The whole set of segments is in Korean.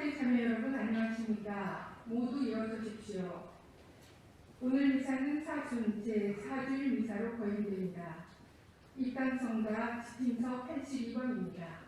성도의 자매 여러분 안녕하십니까? 모두 일어서십시오. 오늘 미사는 사순 제4주일 미사로 거행됩니다. 입당 성가 지침서 82번입니다.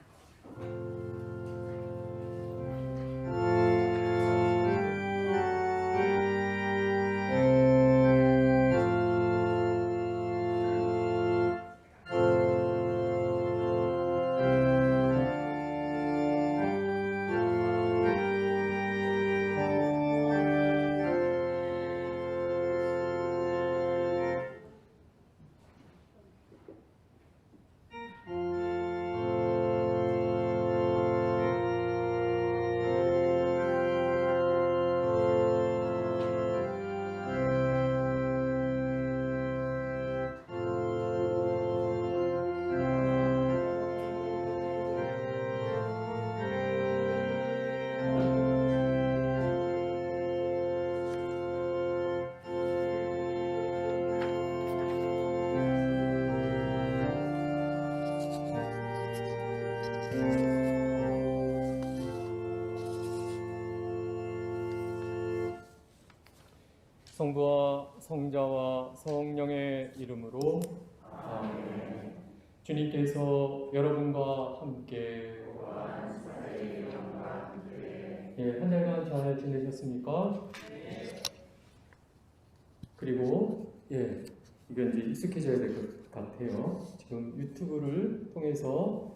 성부와 성자와 성령의 이름으로 아멘. 주님께서 여러분과 함께 한 달간 잘 지내셨습니까? 그리고 이건 이제 익숙해져야 될 것 같아요. 지금 유튜브를 통해서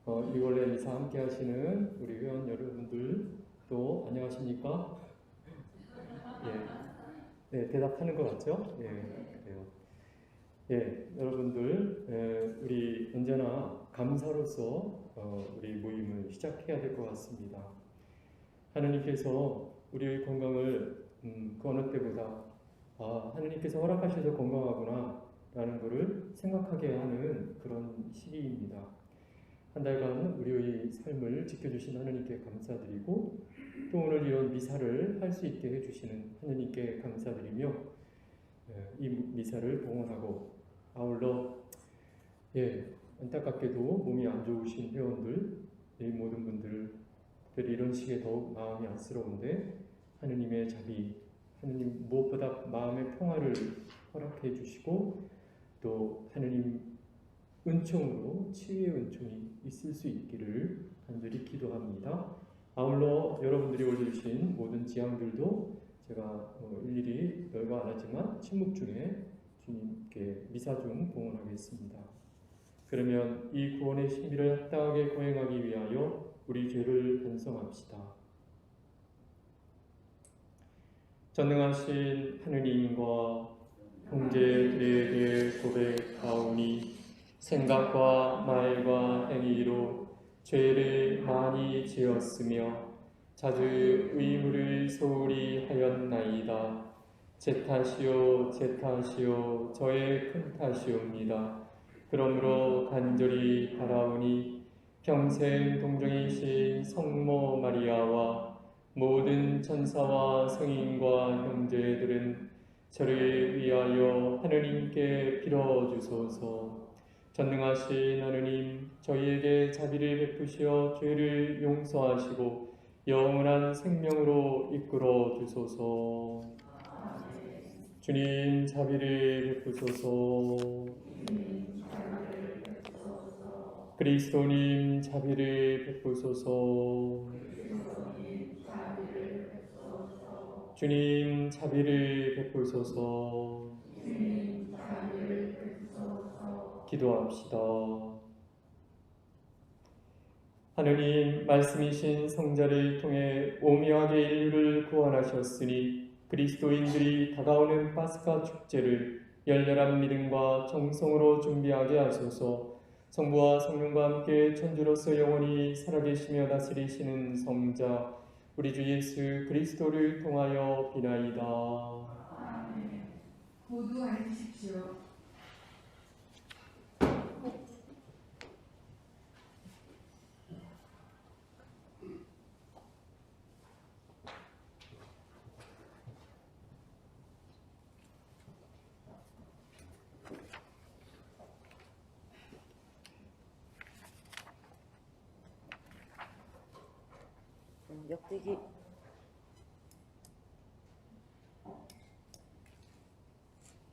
이월의 미사 함께 하시는 우리 회원 여러분들도 안녕하십니까? 네, 대답하는 것 같죠? 그래요. 여러분들, 우리 언제나 감사로서 우리 모임을 시작해야 될 것 같습니다. 하나님께서 우리의 건강을 그 어느 때보다 하나님께서 허락하셔서 건강하구나 라는 것을 생각하게 하는 그런 시기입니다. 한 달간 우리의 삶을 지켜주신 하나님께 감사드리고 또 오늘 이런 미사를 할 수 있게 해주시는 하나님께 감사드리며 이 미사를 봉헌하고 아울러 안타깝게도 몸이 안 좋으신 회원들 이 모든 분들이 이런 시기에 더욱 마음이 안쓰러운데 하느님의 자비 하느님 무엇보다 마음의 평화를 허락해 주시고 또 하느님 은총으로 치유의 은총이 있을 수 있기를 간절히 기도합니다. 아울러 여러분들이 올려주신 모든 지향들도 제가 일일이 열거 안 하지만 침묵 중에 주님께 미사 중 봉헌하겠습니다. 그러면 이 구원의 신비를 합당하게 거행하기 위하여 우리 죄를 반성합시다. 전능하신 하느님과 형제들에게 고백하오니 생각과 말과 행위로 죄를 많이 지었으며 자주 의무를 소홀히 하였나이다. 제 탓이요 제 탓이요 저의 큰 탓이옵니다. 그러므로 간절히 바라오니 평생 동정이신 성모 마리아와 모든 천사와 성인과 형제들은 저를 위하여 하느님께 빌어주소서. 전능하신 하느님, 저희에게 자비를 베푸시어 죄를 용서하시고 영원한 생명으로 이끌어 주소서. 주님 자비를 베푸소서. 그리스도님 자비를 베푸소서. 주님 자비를 베푸소서. 기도합시다. 하느님 말씀이신 성자를 통해 오묘하게 인류를 구원하셨으니 그리스도인들이 다가오는 파스카 축제를 열렬한 믿음과 정성으로 준비하게 하소서. 성부와 성령과 함께 천주로서 영원히 살아계시며 다스리시는 성자 우리 주 예수 그리스도를 통하여 비나이다. 아멘. 모두 앉으십시오.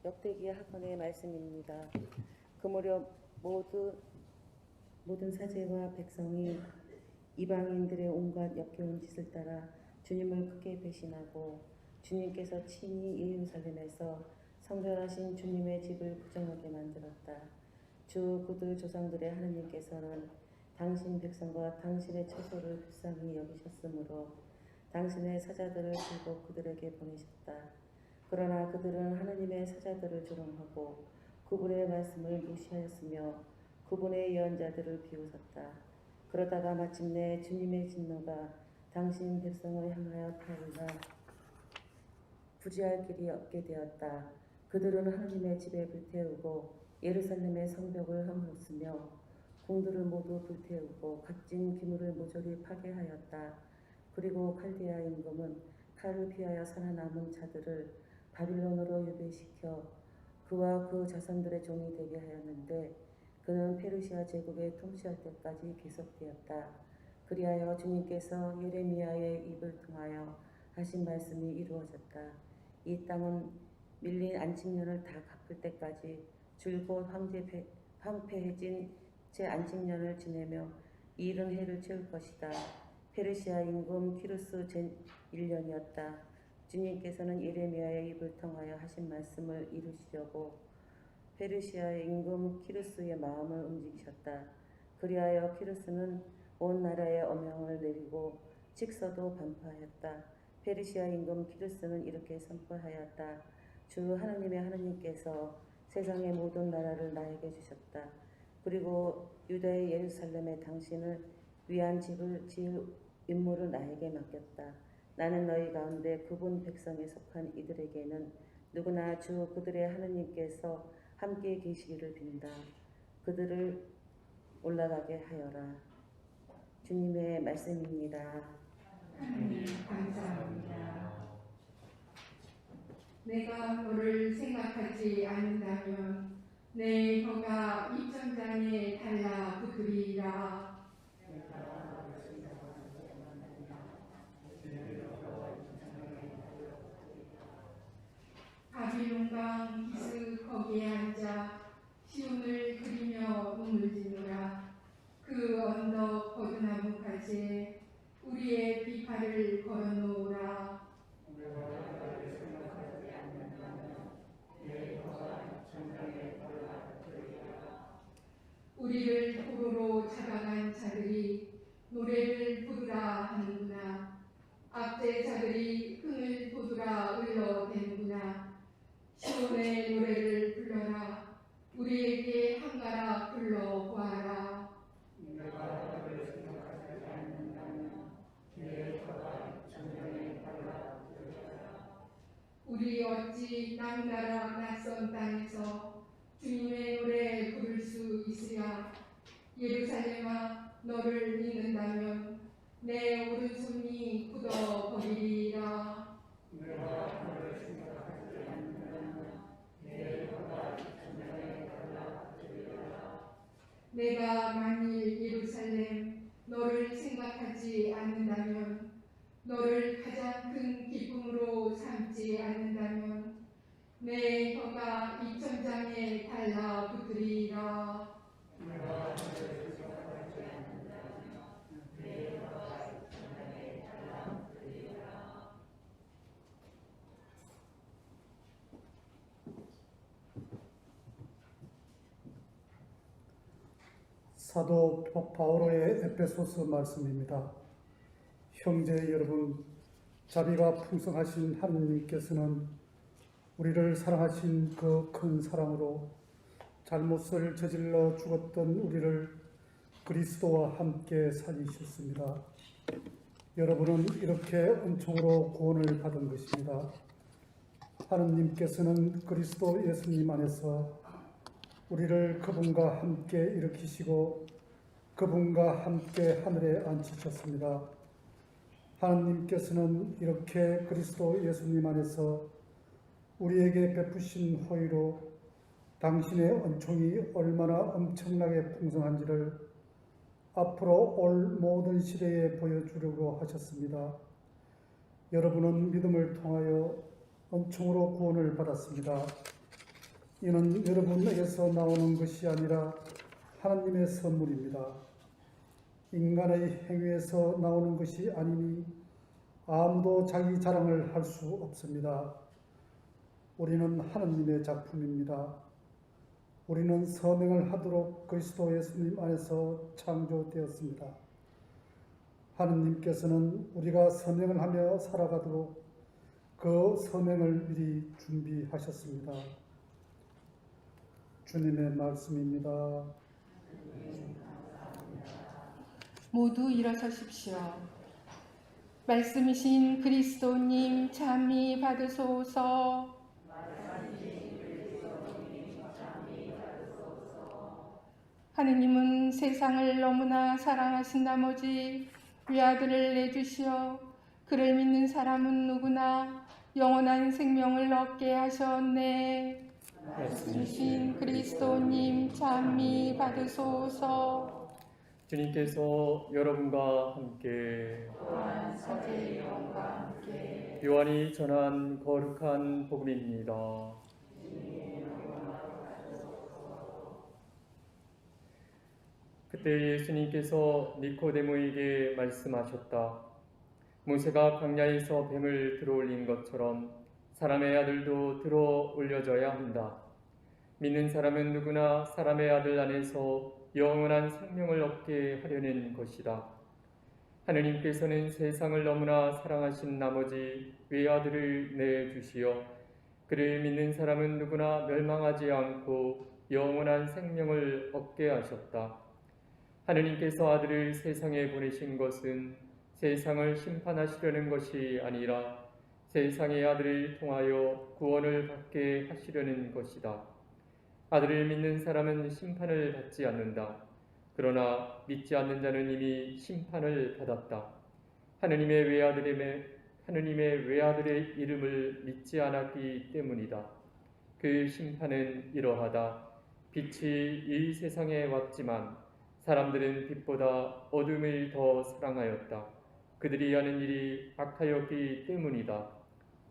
역대기 학원의 말씀입니다. 그 무렵 모든 사제와 백성이 이방인들의 온갖 역겨운 짓을 따라 주님을 크게 배신하고 주님께서 친히 예루살렘에서 성전하신 주님의 집을 부정하게 만들었다. 주 그들 조상들의 하느님께서는 당신 백성과 당신의 처소를 불쌍히 여기셨으므로 당신의 사자들을 들고 그들에게 보내셨다. 그러나 그들은 하느님의 사자들을 조롱하고 그분의 말씀을 무시하였으며 그분의 예언자들을 비웃었다. 그러다가 마침내 주님의 진노가 당신 백성을 향하여 타올라 부지할 길이 없게 되었다. 그들은 하느님의 집에 불태우고 예루살렘의 성벽을 허물었으며 궁들을 모두 불태우고 값진 기물을 모조리 파괴하였다. 그리고 칼디아 임금은 칼을 피하여 살아남은 자들을 바빌론으로 유배시켜 그와 그 자손들의 종이 되게 하였는데 그는 페르시아 제국에 통치할 때까지 계속되었다. 그리하여 주님께서 예레미야의 입을 통하여 하신 말씀이 이루어졌다. 이 땅은 밀린 안식년을 다 갚을 때까지 줄곧 황폐해진 제 안식년을 지내며 이른 해를 채울 것이다. 페르시아 임금 키루스 제1년이었다. 주님께서는 예레미야의 입을 통하여 하신 말씀을 이루시려고 페르시아의 임금 키루스의 마음을 움직이셨다. 그리하여 키루스는 온 나라에 엄명을 내리고 직서도 반포하였다. 페르시아 임금 키루스는 이렇게 선포하였다. 주 하느님의 하느님께서 세상의 모든 나라를 나에게 주셨다. 그리고 유다의 예루살렘에 당신을 위한 집을 지을 임무를 나에게 맡겼다. 나는 너희 가운데 그분 백성에 속한 이들에게는 누구나 주 그들의 하느님께서 함께 계시기를 빈다. 그들을 올라가게 하여라. 주님의 말씀입니다. 하나님 감사합니다. 내가 너를 생각하지 않는다면 내 혀가 입천장에 달라붙으리라. 바빌론강 기슭 거기에 앉아 시온을 그리며 눈물 짓노라. 그 언덕 버드나무 가지에 우리의 비파를 걸어놓으라. 우리를 포로로 잡아간 자들이 노래를 부르라 하는구나. 압제자들이 흥을 돋우라 울러대는구나. 시온의 노래를 불러라. 우리에게 한가라 불러보아라. 우리 어찌 남나라 낯선 땅에서 주님의 노래 부를 수 있으랴. 예루살렘아, 너를 믿는다면 내 오른손이 굳어버리리라. 내가 만일 예루살렘 너를 생각하지 않는다면, 너를 가장 큰 기쁨으로 삼지 않는다면 내 혀가 입천장에 달라붙으리라. 사도 바오로의 에베소서 말씀입니다. 형제 여러분, 자비가 풍성하신 하느님께서는 우리를 사랑하신 그 큰 사랑으로 잘못을 저질러 죽었던 우리를 그리스도와 함께 살리셨습니다. 여러분은 이렇게 은총으로 구원을 받은 것입니다. 하느님께서는 그리스도 예수님 안에서 우리를 그분과 함께 일으키시고 그분과 함께 하늘에 앉히셨습니다. 하느님께서는 이렇게 그리스도 예수님 안에서 우리에게 베푸신 호의로 당신의 은총이 얼마나 엄청나게 풍성한지를 앞으로 올 모든 시대에 보여주려고 하셨습니다. 여러분은 믿음을 통하여 은총으로 구원을 받았습니다. 이는 여러분에게서 나오는 것이 아니라 하나님의 선물입니다. 인간의 행위에서 나오는 것이 아니니 아무도 자기 자랑을 할 수 없습니다. 우리는 하나님의 작품입니다. 우리는 선행을 하도록 그리스도 예수님 안에서 창조되었습니다. 하느님께서는 우리가 선행을 하며 살아가도록 그 선행을 미리 준비하셨습니다. 주님의 말씀입니다. 모두 일어서십시오. 말씀이신 그리스도님 참히 받으소서. 하느님은 세상을 너무나 사랑하신 나머지 외아들을 내주시어 그를 믿는 사람은 누구나 영원한 생명을 얻게 하셨네. 말씀이신 그리스도님 참히 받으소서. 주님께서 여러분과 함께 또한 사제의 영과 함께 요한이 전한 거룩한 복음입니다. 그때 예수님께서 니코데모에게 말씀하셨다. 모세가 광야에서 뱀을 들어올린 것처럼 사람의 아들도 들어 올려져야 한다. 믿는 사람은 누구나 사람의 아들 안에서 영원한 생명을 얻게 하려는 것이다. 하느님께서는 세상을 너무나 사랑하신 나머지 외아들을 내주시어 그를 믿는 사람은 누구나 멸망하지 않고 영원한 생명을 얻게 하셨다. 하느님께서 아들을 세상에 보내신 것은 세상을 심판하시려는 것이 아니라 세상의 아들을 통하여 구원을 받게 하시려는 것이다. 아들을 믿는 사람은 심판을 받지 않는다. 그러나 믿지 않는 자는 이미 심판을 받았다. 하느님의 외아들의 이름을 믿지 않았기 때문이다. 그 심판은 이러하다. 빛이 이 세상에 왔지만 사람들은 빛보다 어둠을 더 사랑하였다. 그들이 하는 일이 악하였기 때문이다.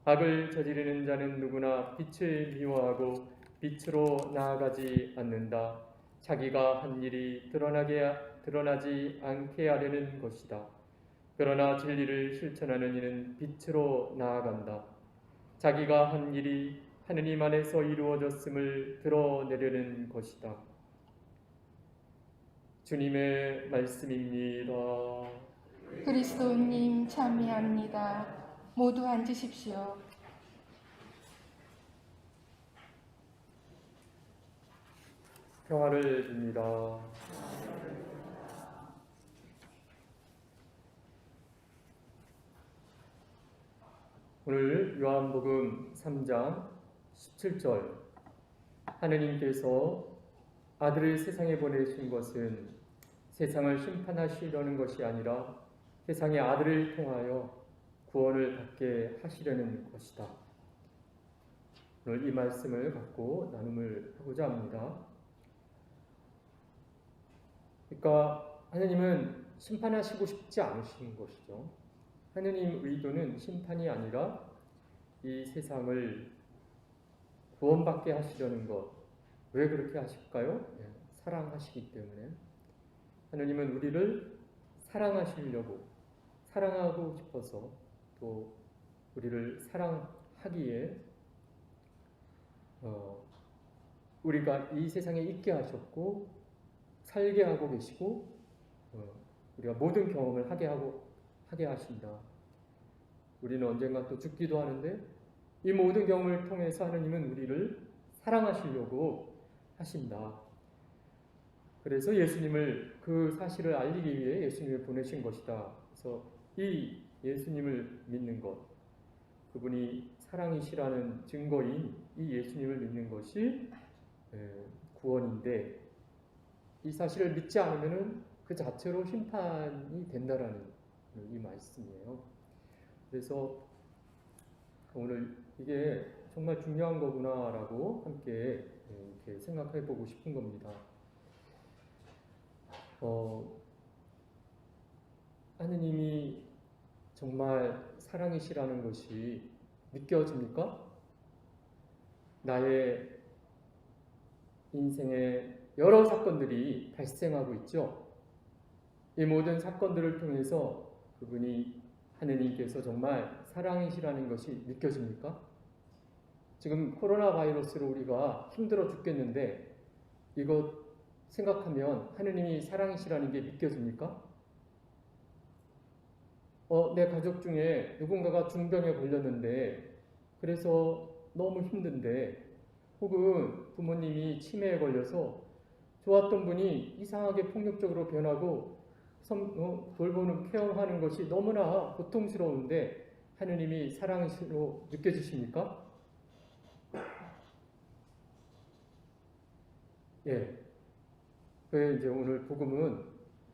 악을 저지르는 자는 누구나 빛을 미워하고 빛으로 나아가지 않는다. 자기가 한 일이 드러나지 않게 하려는 것이다. 그러나 진리를 실천하는 이는 빛으로 나아간다. 자기가 한 일이 하느님 안에서 이루어졌음을 드러내려는 것이다. 주님의 말씀입니다. 그리스도님 참여합니다. 모두 앉으십시오. 평화를 빕니다. 오늘 요한복음 3장 17절 하느님께서 아들을 세상에 보내신 것은 세상을 심판하시려는 것이 아니라 세상의 아들을 통하여 구원을 받게 하시려는 것이다. 오늘 이 말씀을 갖고 나눔을 하고자 합니다. 그러니까 하느님은 심판하시고 싶지 않으신 것이죠. 하느님 의도는 심판이 아니라 이 세상을 구원받게 하시려는 것. 왜 그렇게 하실까요? 사랑하시기 때문에. 하느님은 우리를 사랑하시려고, 사랑하고 싶어서 또 우리를 사랑하기에 우리가 이 세상에 있게 하셨고 살게 하고 계시고 우리가 모든 경험을 하게 하신다. 우리는 언젠가 또 죽기도 하는데 이 모든 경험을 통해서 하느님은 우리를 사랑하시려고 하신다. 그래서 예수님을 그 사실을 알리기 위해 예수님을 보내신 것이다. 그래서 이 예수님을 믿는 것, 그분이 사랑이시라는 증거인 이 예수님을 믿는 것이 구원인데 이 사실을 믿지 않으면 그 자체로 심판이 된다라는 이 말씀이에요. 그래서 오늘 이게 정말 중요한 거구나라고 함께 이렇게 생각해 보고 싶은 겁니다. 하느님이 정말 사랑이시라는 것이 느껴집니까? 나의 인생에 여러 사건들이 발생하고 있죠. 이 모든 사건들을 통해서 그분이 하느님께서 정말 사랑이시라는 것이 느껴집니까? 지금 코로나 바이러스로 우리가 힘들어 죽겠는데 이것 생각하면 하느님이 사랑이시라는 게 느껴집니까? 내 가족 중에 누군가가 중병에 걸렸는데 그래서 너무 힘든데, 혹은 부모님이 치매에 걸려서 좋았던 분이 이상하게 폭력적으로 변하고 돌보는 케어하는 것이 너무나 고통스러운데 하느님이 사랑으로 느껴지십니까? 예. 왜 이제 오늘 복음은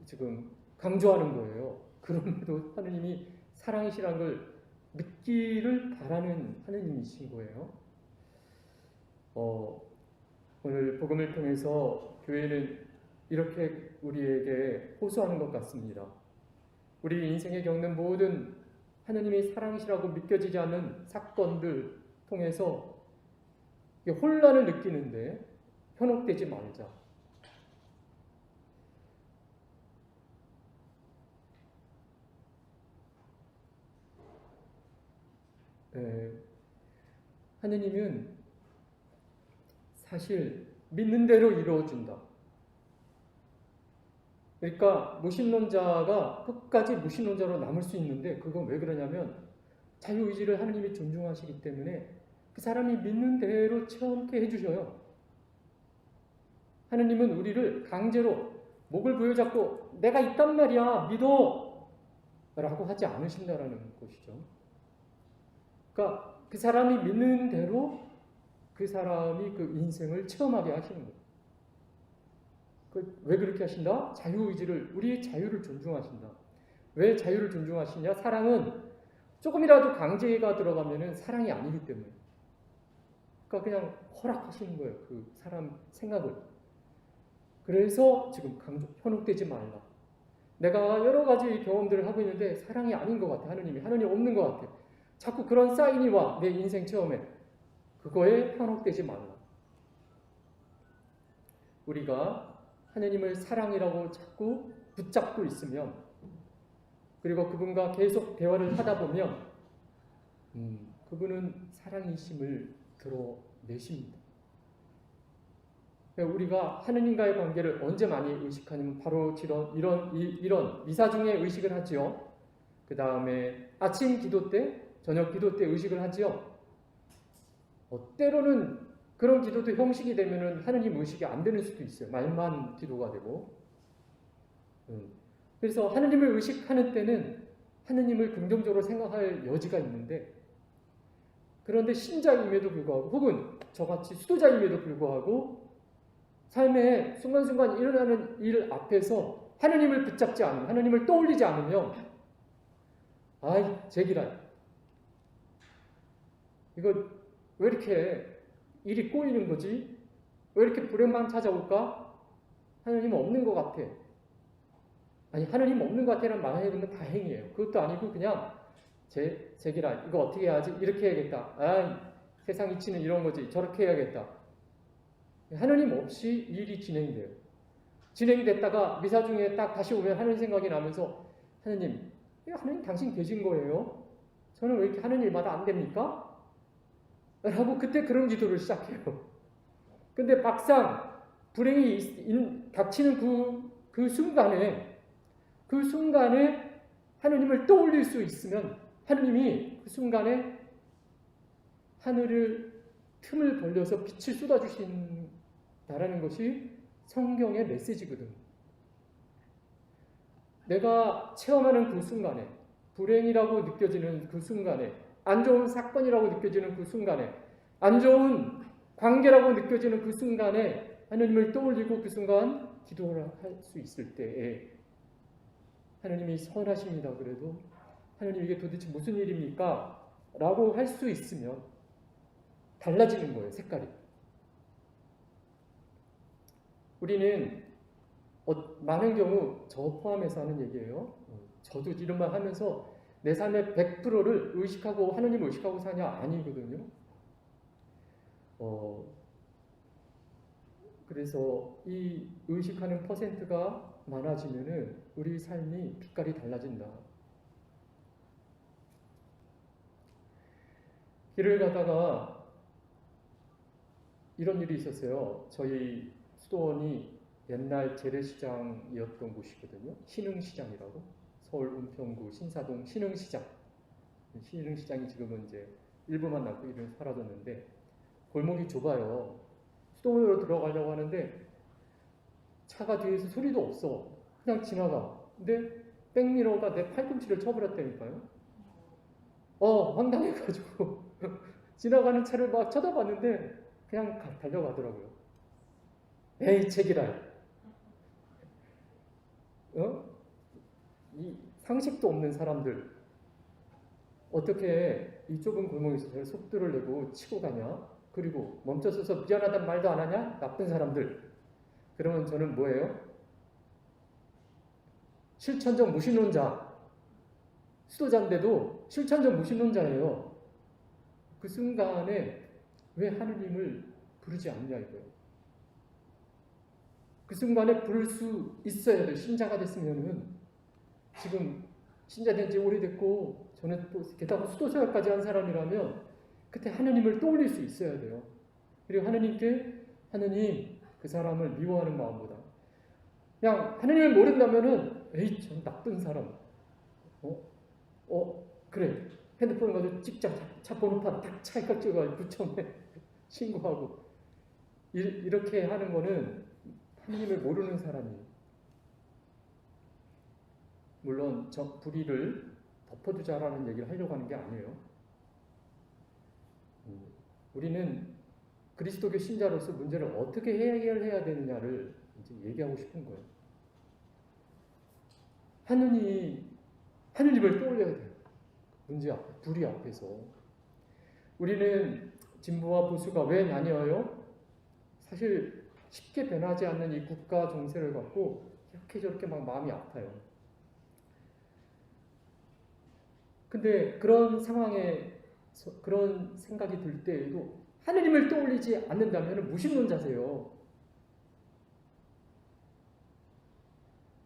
지금 강조하는 거예요. 그럼에도 하느님이 사랑이시라는 걸 믿기를 바라는 하느님이신 거예요. 오늘 복음을 통해서 교회는 이렇게 우리에게 호소하는 것 같습니다. 우리 인생에 겪는 모든 하느님이 사랑이시라고 믿겨지지 않는 사건들 통해서 혼란을 느끼는데 현혹되지 말자. 하느님은 사실 믿는 대로 이루어진다. 그러니까 무신론자가 끝까지 무신론자로 남을 수 있는데, 그건 왜 그러냐면 자유의지를 하느님이 존중하시기 때문에 그 사람이 믿는 대로 체험케 해주셔요. 하느님은 우리를 강제로 목을 부여잡고 내가 있단 말이야 믿어 라고 하지 않으신다라는 것이죠. 그러니까 그 사람이 믿는 대로 그 사람이 그 인생을 체험하게 하시는 거예요. 왜 그렇게 하신다? 자유의지를, 우리의 자유를 존중하신다. 왜 자유를 존중하시냐? 사랑은 조금이라도 강제가 들어가면 사랑이 아니기 때문에. 그러니까 그냥 허락하시는 거예요. 그 사람 생각을. 그래서 지금 현혹되지 말라. 내가 여러 가지 경험들을 하고 있는데 사랑이 아닌 것 같아. 하느님 없는 것 같아. 자꾸 그런 사인이 와. 내 인생 체험에. 그거에 현혹되지 말라. 우리가 하느님을 사랑이라고 자꾸 붙잡고 있으면, 그리고 그분과 계속 대화를 하다 보면 그분은 사랑이심을 드러내십니다. 우리가 하느님과의 관계를 언제 많이 의식하냐면 바로 이런 미사 중에 의식을 하지요. 그 다음에 아침 기도 때, 저녁 기도 때 의식을 하지요. 때로는 그런 기도도 형식이 되면은 하느님 의식이 안 되는 수도 있어요. 말만 기도가 되고. 그래서 하느님을 의식하는 때는 하느님을 긍정적으로 생각할 여지가 있는데, 그런데 신자임에도 불구하고, 혹은 저같이 수도자임에도 불구하고 삶의 순간순간 일어나는 일 앞에서 하느님을 붙잡지 않으면, 하느님을 떠올리지 않으면 제기란 이거 왜 이렇게 일이 꼬이는 거지? 왜 이렇게 불행만 찾아올까? 하느님 없는 것 같아. 하느님 없는 것 같아라는 말을 해보면 다행이에요. 그것도 아니고 그냥 제기란 이거 어떻게 해야지? 이렇게 해야겠다. 세상 이치는 이런 거지. 저렇게 해야겠다. 하느님 없이 일이 진행돼요. 진행이 됐다가 미사 중에 딱 다시 오면 하는 생각이 나면서 하느님 당신 계신 거예요? 저는 왜 이렇게 하는 일마다 안 됩니까? 라고 그때 그런 기도를 시작해요. 근데 막상 불행이 닥치는 그 순간에 하느님을 떠올릴 수 있으면 하느님이 그 순간에 하늘을 틈을 벌려서 빛을 쏟아주신다라는 것이 성경의 메시지거든. 내가 체험하는 그 순간에, 불행이라고 느껴지는 그 순간에, 안 좋은 사건이라고 느껴지는 그 순간에, 안 좋은 관계라고 느껴지는 그 순간에 하느님을 떠올리고 그 순간 기도를 할 수 있을 때에 하느님이 선하십니다. 그래도 하느님 이게 도대체 무슨 일입니까? 라고 할 수 있으면 달라지는 거예요. 색깔이. 우리는 많은 경우 저 포함해서 하는 얘기예요. 저도 이런 말 하면서 내 삶의 100%를 의식하고 하느님을 의식하고 사냐? 아니거든요. 그래서 이 의식하는 퍼센트가 많아지면은 우리 삶이 빛깔이 달라진다. 길을 가다가 이런 일이 있었어요. 저희 수도원이 옛날 재래시장이었던 곳이거든요. 신흥시장이라고. 서울 은평구 신사동 신흥시장. 신흥시장이 지금은 이제 일부만 남고 이름이 사라졌는데 골목이 좁아요. 수도원으로 들어가려고 하는데 차가 뒤에서 소리도 없어. 그냥 지나가. 근데 백미러가 내 팔꿈치를 쳐버렸다니까요. 황당해가지고 지나가는 차를 막 쳐다봤는데 그냥 달려가더라고요. 에이 책이랄. 이 상식도 없는 사람들 어떻게 이 좁은 골목에서 속도를 내고 치고 가냐? 그리고 멈춰서서 미안하단 말도 안 하냐? 나쁜 사람들. 그러면 저는 뭐예요? 실천적 무신론자. 수도자인데도 실천적 무신론자예요. 그 순간에 왜 하느님을 부르지 않냐 이거예요. 그 순간에 부를 수 있어야 돼요. 신자가 됐으면은. 지금 신자된 지 오래됐고 저는 또 게다가 수도사역까지 한 사람이라면 그때 하느님을 떠올릴 수 있어야 돼요. 그리고 하느님께 하느님 그 사람을 미워하는 마음보다 그냥 하느님을 모른다면은 에이 저 나쁜 사람 그래 핸드폰 가지고 찍자 차 번호판 딱 차에 찍어가지고 부천에 신고하고 이렇게 하는 거는 하느님을 모르는 사람이에요. 물론 저 불의를 덮어두자라는 얘기를 하려고 하는 게 아니에요. 우리는 그리스도교 신자로서 문제를 어떻게 해결해야 되느냐를 이제 얘기하고 싶은 거예요. 하느님을 떠올려야 돼요. 문제 앞에, 불의 앞에서. 우리는 진보와 보수가 왜 나뉘어요? 사실 쉽게 변하지 않는 이 국가 정세를 갖고 이렇게 저렇게 막 마음이 아파요. 근데 그런 상황에 그런 생각이 들 때에도 하느님을 떠올리지 않는다면 무신론자세요.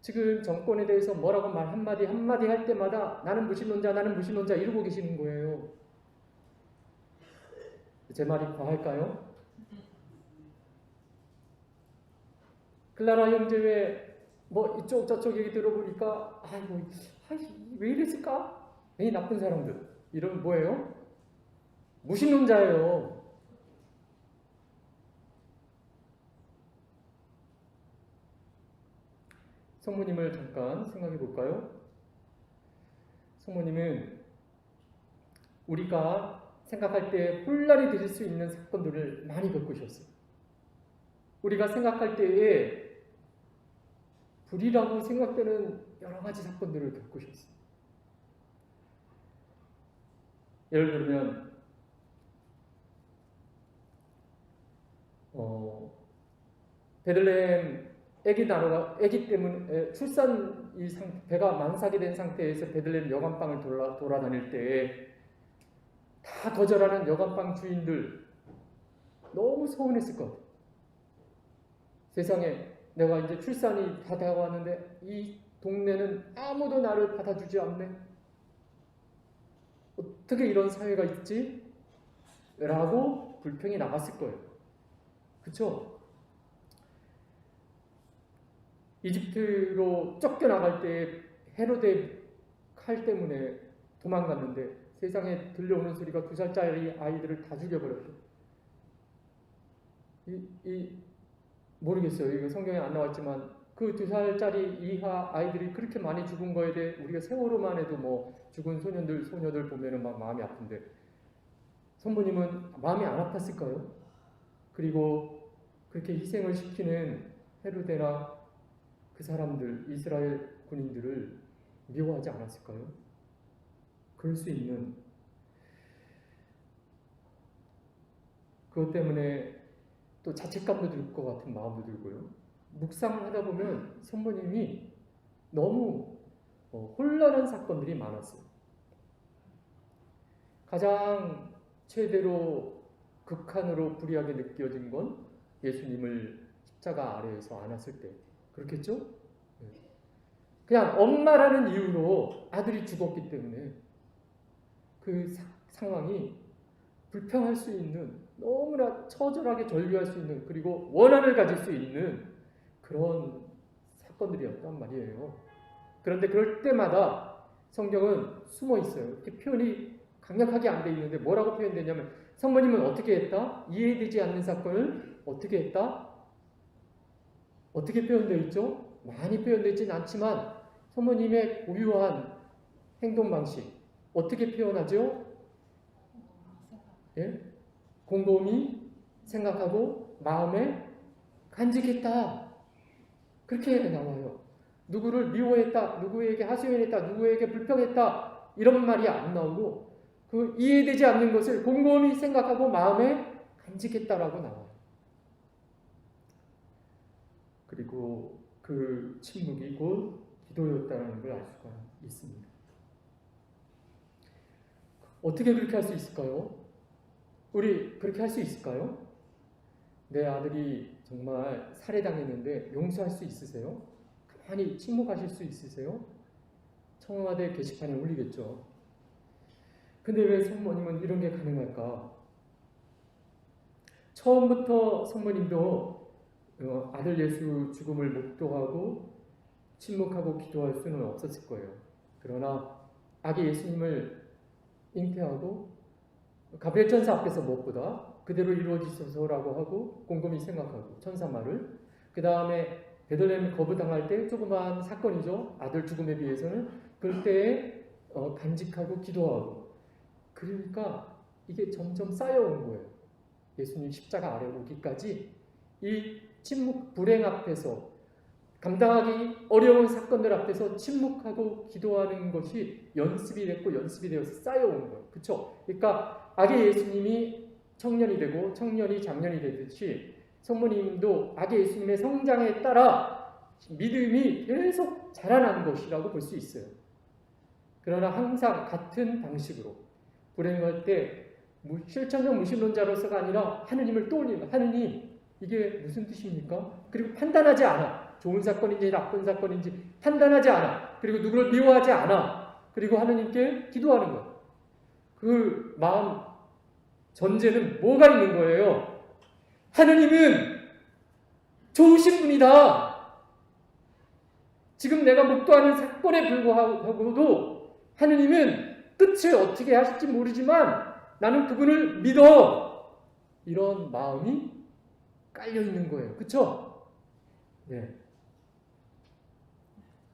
지금 정권에 대해서 뭐라고 말 한마디 할 때마다 나는 무신론자 이러고 계시는 거예요. 제 말이 과할까요? 클라라 형제의 뭐 이쪽 저쪽 얘기 들어보니까 왜 이랬을까? 이 나쁜 사람들. 이러면 뭐예요? 무신론자예요. 성모님을 잠깐 생각해 볼까요? 성모님은 우리가 생각할 때 혼란이 될 수 있는 사건들을 많이 겪으셨어요. 우리가 생각할 때에 불이라고 생각되는 여러 가지 사건들을 겪으셨어요. 예를 들면 베들레헴 아기 때문에 출산 배가 만삭이 된 상태에서 베들레헴 여관방을 돌아다닐 때 다 거절하는 여관방 주인들 너무 서운했을 것 같아요. 세상에 내가 이제 출산이 다 되어 왔는데 이 동네는 아무도 나를 받아주지 않네. 어떻게 이런 사회가 있지? 라고 불평이 나갔을 거예요. 그쵸? 이집트로 쫓겨나갈 때 헤로데 칼 때문에 도망갔는데 세상에 들려오는 소리가 2살짜리 아이들을 다 죽여버렸어요. 모르겠어요. 이거 성경에 안 나왔지만 그 2살짜리 이하 아이들이 그렇게 많이 죽은 거에 대해 우리가 세월호만 해도 뭐 죽은 소녀들 보면은 막 마음이 아픈데 성모님은 마음이 안 아팠을까요? 그리고 그렇게 희생을 시키는 헤로데나 그 사람들, 이스라엘 군인들을 미워하지 않았을까요? 그럴 수 있는 그것 때문에 또 자책감도 들 것 같은 마음도 들고요. 묵상을 하다 보면 성모님이 너무 혼란한 사건들이 많았어요. 가장 최대로 극한으로 불의하게 느껴진 건 예수님을 십자가 아래에서 안았을 때. 그렇겠죠? 그냥 엄마라는 이유로 아들이 죽었기 때문에 그 상황이 불평할 수 있는, 너무나 처절하게 전류할 수 있는, 그리고 원한을 가질 수 있는 그런 사건들이었단 말이에요. 그런데 그럴 때마다 성경은 숨어 있어요. 이렇게 표현이 강력하게 안 돼 있는데 뭐라고 표현되냐면, 성모님은 어떻게 했다? 이해되지 않는 사건을 어떻게 했다? 어떻게 표현되어 있죠? 많이 표현되어 있지는 않지만 성모님의 고유한 행동 방식 어떻게 표현하죠? 예? 곰곰이 생각하고 마음에 간직했다. 그렇게 나와요. 누구를 미워했다, 누구에게 하소연했다, 누구에게 불평했다, 이런 말이 안 나오고 그 이해되지 않는 것을 곰곰이 생각하고 마음에 간직했다라고 나와요. 그리고 그 침묵이 곧 기도였다는 걸 알 수가 있습니다. 어떻게 그렇게 할 수 있을까요? 우리 그렇게 할 수 있을까요? 내 아들이 정말 살해당했는데 용서할 수 있으세요? 가만히 침묵하실 수 있으세요? 청와대 게시판에 올리겠죠. 근데 왜 성모님은 이런 게 가능할까? 처음부터 성모님도 아들 예수 죽음을 목도하고 침묵하고 기도할 수는 없었을 거예요. 그러나 아기 예수님을 잉태하고 가브리엘 천사 앞에서 무엇보다 그대로 이루어지소서라고 하고 곰곰이 생각하고 천사 말을, 그 다음에 베들레헴 거부당할 때 조그마한 사건이죠. 아들 죽음에 비해서는. 그때에 간직하고 기도하고, 그러니까 이게 점점 쌓여온 거예요. 예수님 십자가 아래 오기까지 이 침묵 불행 앞에서, 감당하기 어려운 사건들 앞에서 침묵하고 기도하는 것이 연습이 됐고 연습이 되어서 쌓여온 거예요. 그렇죠? 그러니까 아기 예수님이 청년이 되고 청년이 장년이 되듯이 성모님도 아기 예수님의 성장에 따라 믿음이 계속 자라난 것이라고 볼 수 있어요. 그러나 항상 같은 방식으로 불행할 때 실천적 무신론자로서가 아니라 하느님을 떠올리는, 하느님 이게 무슨 뜻입니까? 그리고 판단하지 않아. 좋은 사건인지 나쁜 사건인지 판단하지 않아. 그리고 누구를 미워하지 않아. 그리고 하느님께 기도하는 것. 그 마음 전제는 뭐가 있는 거예요? 하느님은 좋으신 분이다. 지금 내가 목도하는 사건에 불구하고도 하느님은 끝을 어떻게 하실지 모르지만 나는 그분을 믿어. 이런 마음이 깔려 있는 거예요. 그렇죠? 네.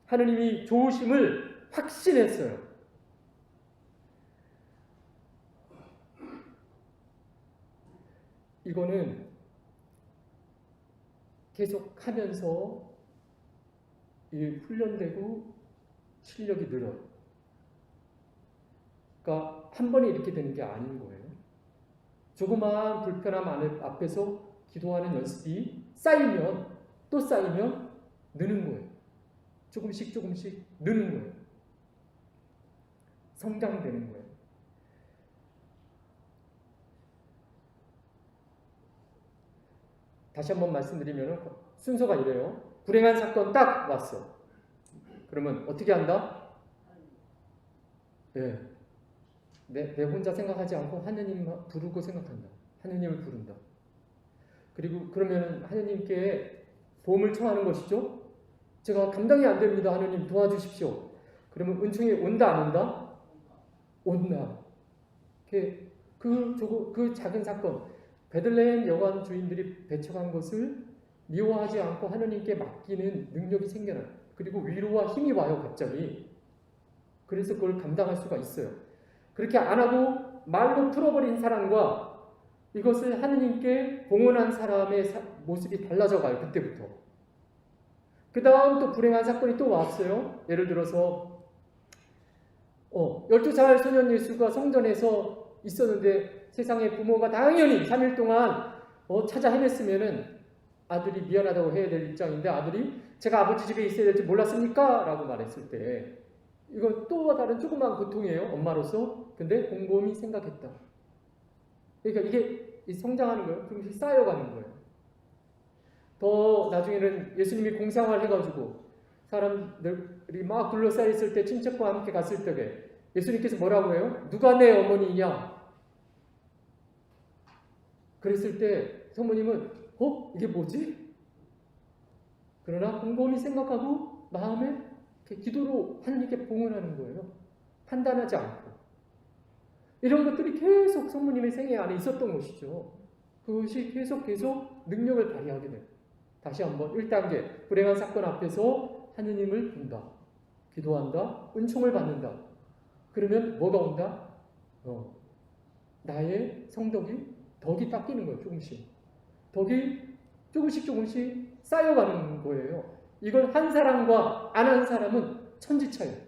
하느님이 좋으심을 확신했어요. 이거는 계속 하면서 훈련되고 실력이 늘어요. 그러니까 한 번에 이렇게 되는 게 아닌 거예요. 조그마한 불편함 앞에서 기도하는 연습이 쌓이면 또 쌓이면 느는 거예요. 조금씩 조금씩 느는 거예요. 성장되는 거예요. 다시 한번 말씀드리면 순서가 이래요. 불행한 사건 딱 왔어. 그러면 어떻게 한다? 네. 내 혼자 생각하지 않고 하느님 부르고 생각한다. 하느님을 부른다. 그리고 그러면 하느님께 도움을 청하는 것이죠. 제가 감당이 안 됩니다. 하느님 도와주십시오. 그러면 은총이 온다 안 온다? 온다. 그 작은 사건, 베들레헴 여관 주인들이 배척한 것을 미워하지 않고 하느님께 맡기는 능력이 생겨나요. 그리고 위로와 힘이 와요, 갑자기. 그래서 그걸 감당할 수가 있어요. 그렇게 안 하고 말로 풀어버린 사람과 이것을 하느님께 봉헌한 사람의 모습이 달라져 가요, 그때부터. 그 다음 또 불행한 사건이 또 왔어요. 예를 들어서 12살 소년 예수가 성전에서 있었는데 세상에 부모가 당연히 3일 동안 찾아 헤맸으면은 아들이 미안하다고 해야 될 입장인데 아들이 제가 아버지 집에 있어야 될지 몰랐습니까? 라고 말했을 때 이건 또 다른 조그만 고통이에요. 엄마로서. 근데 곰곰이 생각했다. 그러니까 이게 성장하는 거예요. 조금씩 쌓여가는 거예요. 더 나중에는 예수님이 공생활 해가지고 사람들이 막 둘러싸여 있을 때 친척과 함께 갔을 때 예수님께서 뭐라고 해요? 누가 내 어머니냐? 그랬을 때 성모님은 이게 뭐지? 그러나 곰곰이 생각하고 마음에 기도로 하나님께 봉헌하는 거예요. 판단하지 않고. 이런 것들이 계속 성모님의 생애 안에 있었던 것이죠. 그것이 계속 능력을 발휘하게 돼요. 다시 한번 1단계 불행한 사건 앞에서 하느님을 본다. 기도한다. 은총을 받는다. 그러면 뭐가 온다? 나의 덕이 닦이는 거예요. 조금씩. 덕이 조금씩 쌓여가는 거예요. 이걸 한 사람과 안 한 사람은 천지차예요.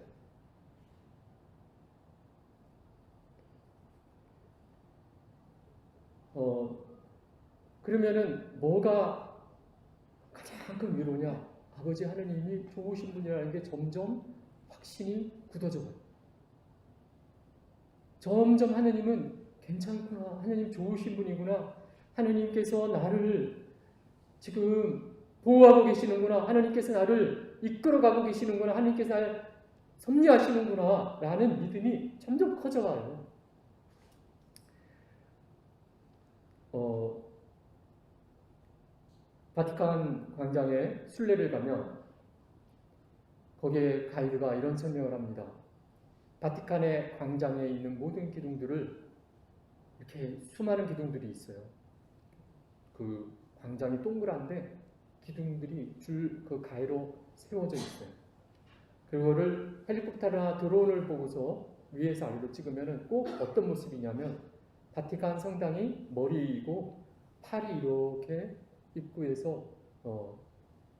그러면은 뭐가 가장 큰 위로냐? 아버지 하느님이 좋으신 분이라는 게 점점 확신이 굳어져요. 점점 하느님은 괜찮구나. 하느님 좋으신 분이구나. 하느님께서 나를 지금 보호하고 계시는구나. 하느님께서 나를 이끌어가고 계시는구나. 하느님께서 나를 섭리하시는구나. 라는 믿음이 점점 커져가요. 바티칸 광장에 순례를 가면 거기에 가이드가 이런 설명을 합니다. 바티칸의 광장에 있는 모든 기둥들을 이렇게 수많은 기둥들이 있어요. 그 광장이 동그란데 기둥들이 그 가위로 세워져 있어요. 그거를 헬리콥터나 드론을 보고서 위에서 아래로 찍으면 꼭 어떤 모습이냐면 바티칸 성당이 머리이고 팔이 이렇게 입구에서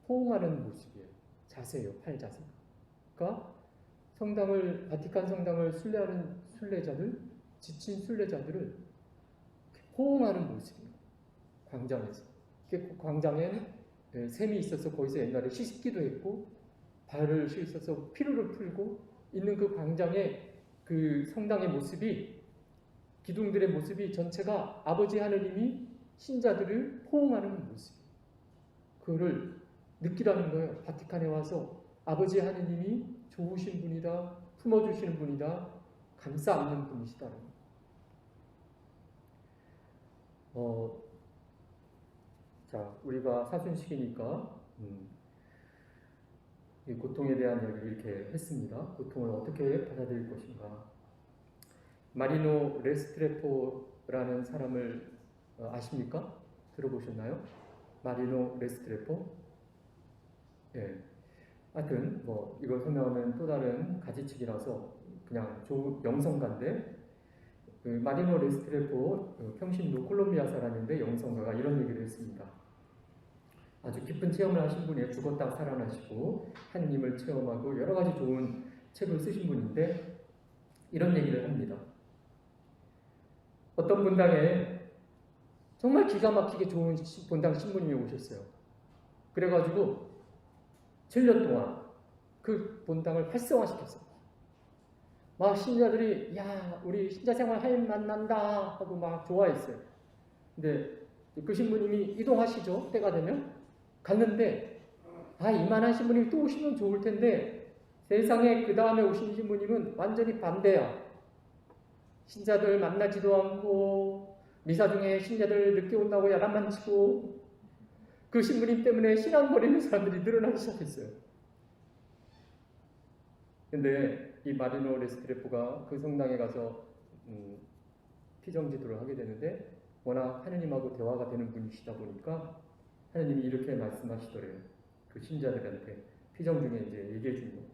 포옹하는 모습이에요. 자세예요. 팔 자세. 그러니까 바티칸 성당을 순례하는 순례자들, 지친 순례자들을 포옹하는 모습이에요. 광장에서. 광장엔 샘이 있어서 거기서 옛날에 씻기도 했고 발을 씻어서 피로를 풀고 있는 그 광장의 그 성당의 모습이 기둥들의 모습이 전체가 아버지 하느님이 신자들을 포옹하는 모습. 그거를 느끼라는 거예요. 바티칸에 와서 아버지 하느님이 좋으신 분이다. 품어주시는 분이다. 감싸 안는 분이시다. 자, 우리가 사순식이니까 이 고통에 대한 이야기를 이렇게 했습니다. 고통을 어떻게 받아들일 것인가. 마리노 레스트레포라는 사람을 아십니까? 들어보셨나요? 마리노 레스트레포? 예. 하여튼 이걸 설명하면 또 다른 가지치기라서 그냥 영성가인데 그 마리노 레스트레포 평신도 콜롬비아 사람인데 영성가가 이런 얘기를 했습니다. 아주 깊은 체험을 하신 분이에요. 죽었다 살아나시고 하느님을 체험하고 여러 가지 좋은 책을 쓰신 분인데 이런 얘기를 합니다. 어떤 본당에 정말 기가 막히게 좋은 본당 신부님이 오셨어요. 그래가지고 7년 동안 그 본당을 활성화시켰어요. 막 신자들이 우리 신자 생활 할 만난다 하고 막 좋아했어요. 근데 그 신부님이 이동하시죠. 때가 되면 갔는데 이만한 신부님이 또 오시면 좋을 텐데 세상에 그 다음에 오신 신부님은 완전히 반대야. 신자들 만나지도 않고 미사 중에 신자들 늦게 온다고 야단만 치고 그 신부님 때문에 신앙 버리는 사람들이 늘어나기 시작했어요. 근데 이 마리노 레스트레포가 그 성당에 가서 피정지도를 하게 되는데 워낙 하느님하고 대화가 되는 분이시다 보니까 하느님이 이렇게 말씀하시더래요. 그 신자들한테 피정 중에 이제 얘기해 주는 거예요.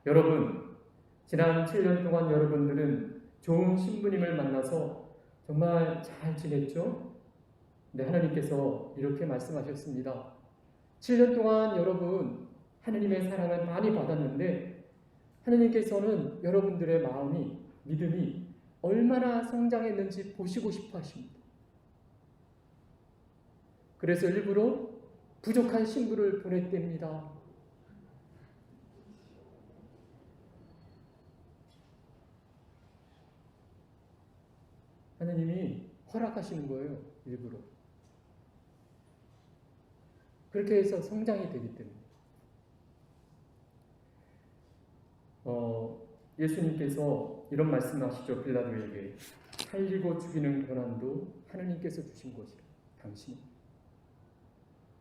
여러분, 지난 7년 동안 여러분들은 좋은 신부님을 만나서 정말 잘 지냈죠? 근데 하나님께서 이렇게 말씀하셨습니다. 7년 동안 여러분 하느님의 사랑을 많이 받았는데 하느님께서는 여러분들의 마음이, 믿음이 얼마나 성장했는지 보시고 싶어 하십니다. 그래서 일부러 부족한 신부를 보냈답니다. 하나님이 허락하시는 거예요. 일부러. 그렇게 해서 성장이 되기 때문에. 예수님께서 이런 말씀하시죠. 빌라도에게 살리고 죽이는 권한도 하나님께서 주신 것이라. 당신.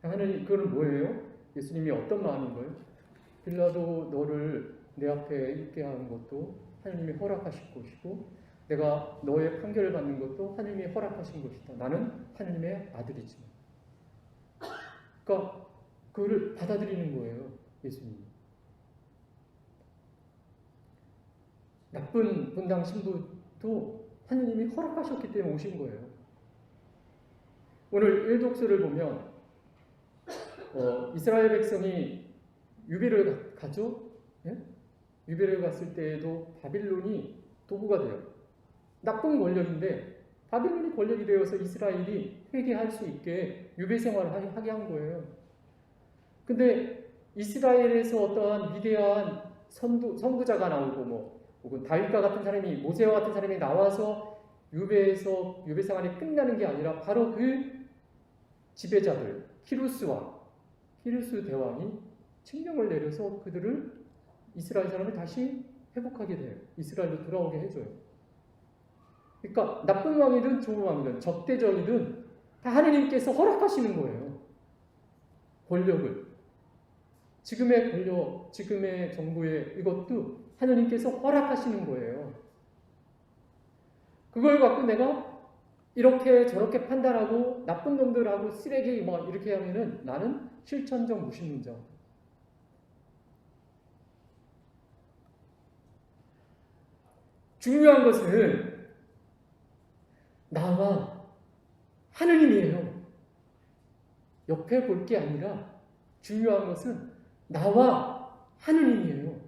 하나님, 그건 뭐예요? 예수님이 어떤 마음인 거예요? 빌라도 너를 내 앞에 있게 하는 것도 하나님이 허락하실 것이고 내가 너의 판결을 받는 것도 하나님이 허락하신 것이다. 나는 하나님의 아들이지. 그러니까 그거를 받아들이는 거예요. 예수님이. 나쁜 본당 신부도 하나님이 허락하셨기 때문에 오신 거예요. 오늘 일독서를 보면 이스라엘 백성이 유배를 가죠. 예? 유배를 갔을 때에도 바빌론이 도구가 돼요. 나쁜 권력인데 바빌론이 권력이 되어서 이스라엘이 회개할 수 있게 유배 생활을 하게 한 거예요. 근데 이스라엘에서 어떠한 위대한 선구자가 나오고 혹은 다윗과 같은 사람이 모세와 같은 사람이 나와서 유배에서 유배 생활이 끝나는 게 아니라 바로 그 지배자들 키루스 대왕이 칙령을 내려서 그들을 이스라엘 사람을 다시 회복하게 돼요. 이스라엘로 돌아오게 해줘요. 그러니까 나쁜 왕이든 좋은 왕이든 적대적이든 다 하나님께서 허락하시는 거예요. 권력을. 지금의 권력, 지금의 정부의 이것도 하나님께서 허락하시는 거예요. 그걸 갖고 내가 이렇게 저렇게 판단하고 나쁜 놈들하고 쓰레기 이렇게 하면은 나는 실천적 무신론자. 중요한 것은 나와 하느님이에요. 옆에 볼 게 아니라 중요한 것은 나와 하느님이에요.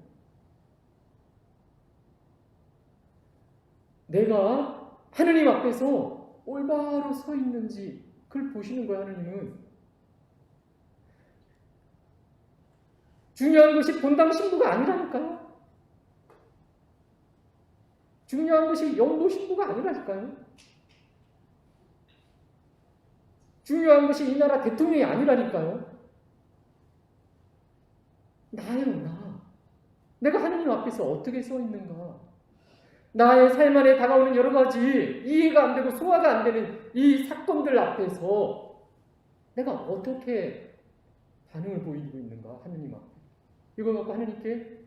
내가 하느님 앞에서 올바로 서 있는지 그걸 보시는 거예요. 하느님은. 중요한 것이 본당 신부가 아니라니까요. 중요한 것이 영도 신부가 아니라니까요. 중요한 것이 이 나라 대통령이 아니라니까요. 나예요, 나. 내가 하느님 앞에서 어떻게 서 있는가. 나의 삶 안에 다가오는 여러 가지 이해가 안 되고 소화가 안 되는 이 사건들 앞에서 내가 어떻게 반응을 보이고 있는가. 하느님 앞에. 이걸 갖고 하느님께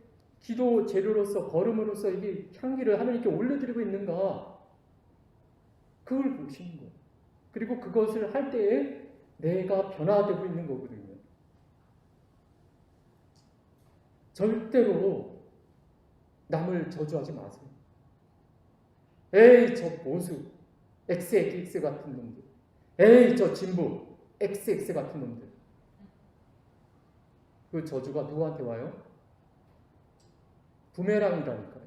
기도 재료로서 걸음으로써 이게 향기를 하나님께 올려드리고 있는가. 그걸 보시는 거예요. 그리고 그것을 할 때에 내가 변화되고 있는 거거든요. 절대로 남을 저주하지 마세요. 에이 저 보수 XX 같은 놈들. 에이 저 진보 XX 같은 놈들. 그 저주가 누구한테 와요? 부메랑이라니까요.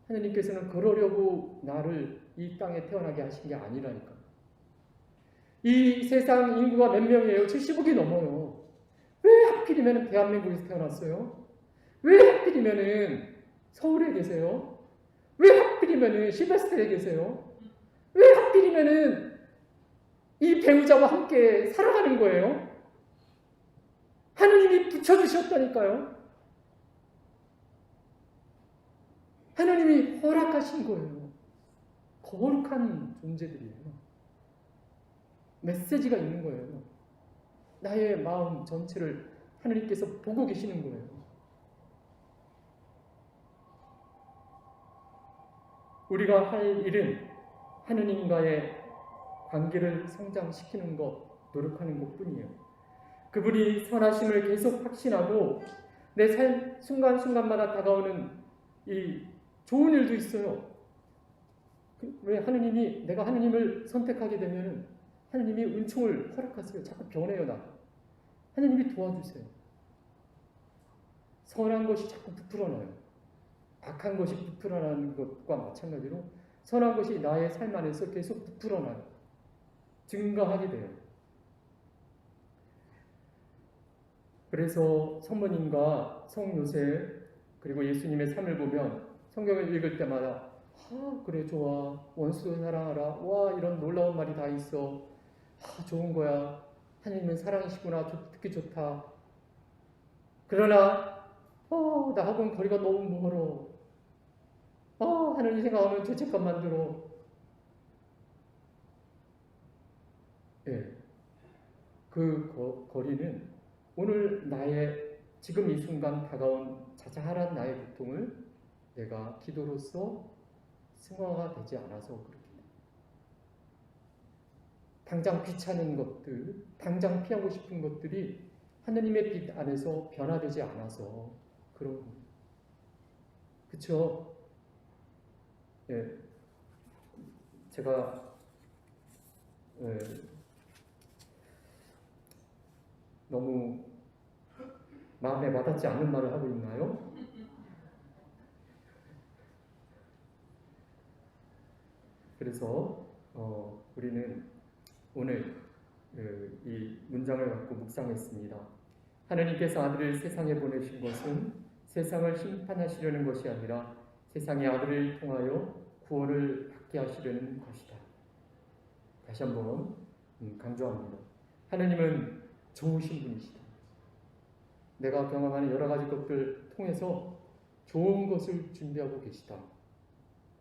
하나님께서는 그러려고 나를 이 땅에 태어나게 하신 게 아니라니까요. 이 세상 인구가 몇 명이에요? 70억이 넘어요. 왜 하필이면 대한민국에서 태어났어요? 왜 하필이면 서울에 계세요? 왜 하필이면 실베스트에 계세요? 왜 하필이면 이 배우자와 함께 살아가는 거예요? 하느님이 붙여주셨다니까요. 하나님이 허락하신 거예요. 거룩한 존재들이에요. 메시지가 있는 거예요. 나의 마음 전체를 하나님께서 보고 계시는 거예요. 우리가 할 일은 하느님과의 관계를 성장시키는 것, 노력하는 것 뿐이에요. 그분이 선하심을 계속 확신하고 내 삶 순간순간마다 다가오는 이 좋은 일도 있어요. 왜 하느님이 내가 하느님을 선택하게 되면 하느님이 은총을 허락하세요. 자꾸 변해요. 나. 하느님이 도와주세요. 선한 것이 자꾸 부풀어나요. 악한 것이 부풀어나는 것과 마찬가지로 선한 것이 나의 삶 안에서 계속 부풀어나요. 증가하게 돼요. 그래서 성모님과 성요셉 그리고 예수님의 삶을 보면 성경을 읽을 때마다 그래 좋아. 원수 사랑하라. 와 이런 놀라운 말이 다 있어. 좋은 거야. 하나님은 사랑이시구나. 듣기 좋다. 그러나 나하고는 거리가 너무 멀어. 하나님 생각하면 죄책감만 들어. 예, 그 거리는 오늘 나의 지금 이 순간 다가온 자잘한 나의 고통을 내가 기도로서 승화가 되지 않아서 그렇게 돼. 당장 귀찮은 것들, 당장 피하고 싶은 것들이 하느님의 빛 안에서 변화되지 않아서 그런 거예요. 그쵸? 예, 제가 너무 마음에 와닿지 않는 말을 하고 있나요? 그래서 우리는 오늘 이 문장을 갖고 묵상했습니다. 하나님께서 아들을 세상에 보내신 것은 세상을 심판하시려는 것이 아니라 세상의 아들을 통하여 구원을 받게 하시려는 것이다. 다시 한번 강조합니다. 하나님은 좋으신 분이시다. 내가 경험하는 여러 가지 것들 통해서 좋은 것을 준비하고 계시다.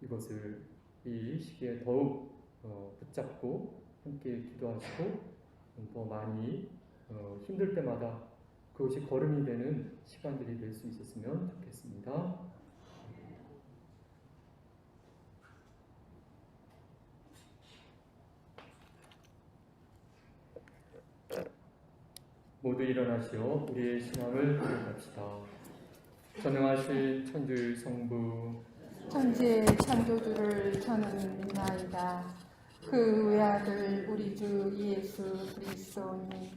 이것을 이 시기에 더욱 붙잡고 함께 기도하시고 더 많이 힘들 때마다 그것이 걸음이 되는 시간들이 될 수 있었으면 좋겠습니다. 모두 일어나시어 우리의 신앙을 고백합시다. 전능하신 천주 성부 천지의 창조주를 저는 믿나이다. 그 외아들 우리 주 예수 그리스도니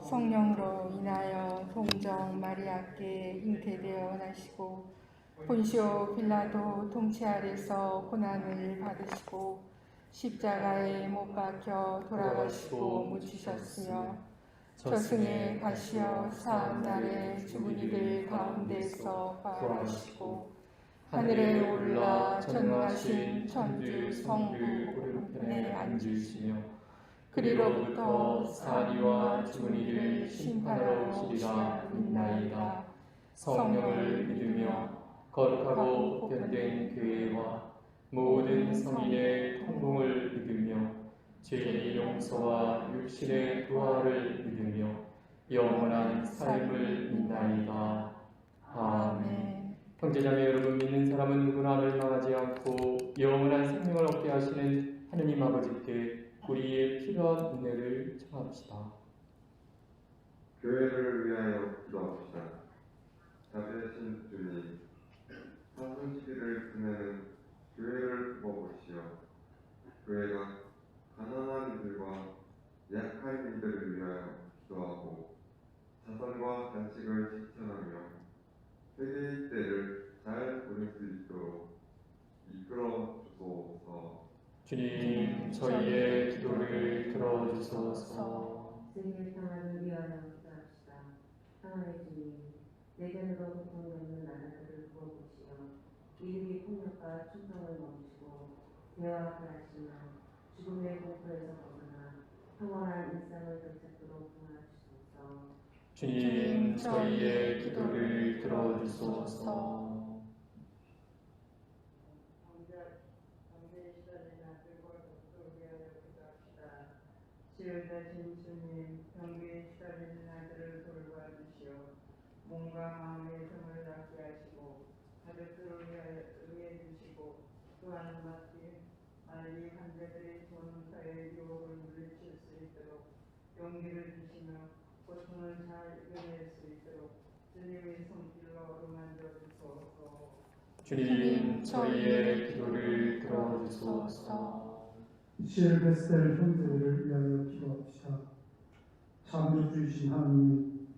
성령으로 인하여 동정 마리아께 잉태되어 나시고 본시오 빌라도 통치 아래서 고난을 받으시고 십자가에 못 박혀 돌아가시고 묻히셨으며 저승에 가시어 사흘날에 죽은 이들 가운데서 부활하시고 하늘에 올라 전능하신 천주 성부 오른편에 앉으시며 그리로부터 사리와 죽은 이를 심판하러 오시리라 믿나이다. 성령을 믿으며 거룩하고 보편된 교회와 모든 성인의 통공을 믿으며 죄의 용서와 육신의 부활을 믿으며 영원한 삶을 믿나이다. 아멘. 형제자매 여러분, 믿는 사람은 누구나 멸망하지 않고 영원한 생명을 얻게 하시는 하느님 아버지께 우리의 필요한 은혜를 청합시다. 교회를 위하여 기도합시다. 자비하신 주님, 사순시기를 지내는 교회를 보시어 교회가 가난한 이들과 약한 이들을 위하여 기도하고 자선과 단식을 실천하며 세계의 때를 잘 보낼 수 있도록 이끌어 주소서. 주님, 저희의 기도를 들어주소서. 세계 평화를 위하여 기도합시다. 평화의 주님, 내견으로 고통받는 나라들을 구워보시어 이들이 폭력과 충성을 멈추고 대화가 하시며 죽음의 공포에서 벗어나 평온한 일상을 되찾도록 도와주소서. 주님, 저희의 기도를 들어주소서. 지을 대신 주님, 병기에 시달리는 아들을 돌봐주시어 몸과 마음의 병을 낫게 하시고 가족들을 위해 주시고 또한 말리 환자들이 전사의 유혹을 물리칠 수 있도록 용기를 주시며 고통을 잘 이겨낼 수 있도록 주님의 손길로 어루만져 주소서. 주님, 저희의 기도를 들어주소서. 실베스텔 형제들을 위하여 기도합시다. 창조주이신 하나님,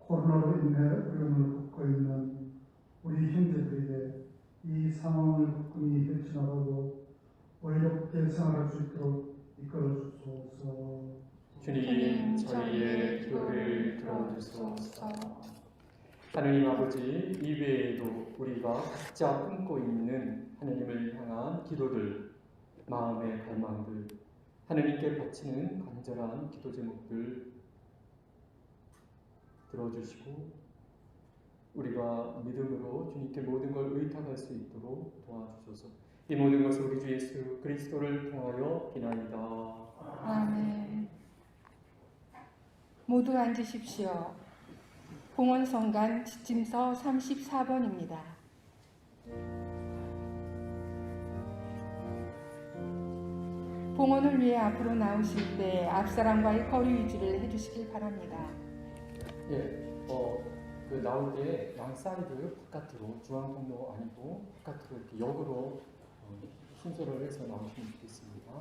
코로나로 인해 어려움을 겪고 있는 우리 형제들에게 이 상황을 굳건히 헤쳐나가고 의롭게 생활할 수 있도록 이끌어 주소서. 주님, 저희의 기도를 들어주소서. 하느님 아버지 이외에도 우리가 각자 품고 있는 하느님을 향한 기도들, 마음의 갈망들, 하느님께 바치는 간절한 기도 제목들 들어주시고 우리가 믿음으로 주님께 모든 걸 의탁할 수 있도록 도와주소서. 이 모든 것을 우리 주 예수 그리스도를 통하여 비나이다. 아멘. 모두 앉으십시오. 봉헌성간 지침서 34번입니다. 봉헌을 위해 앞으로 나오실 때 앞사람과의 거리 유지를 해주시길 바랍니다. 예, 그 나올 때 양 사이드 바깥으로 중앙 통로 아니고 바깥으로 이렇게 역으로 순서를 해서 나오시면 좋겠습니다.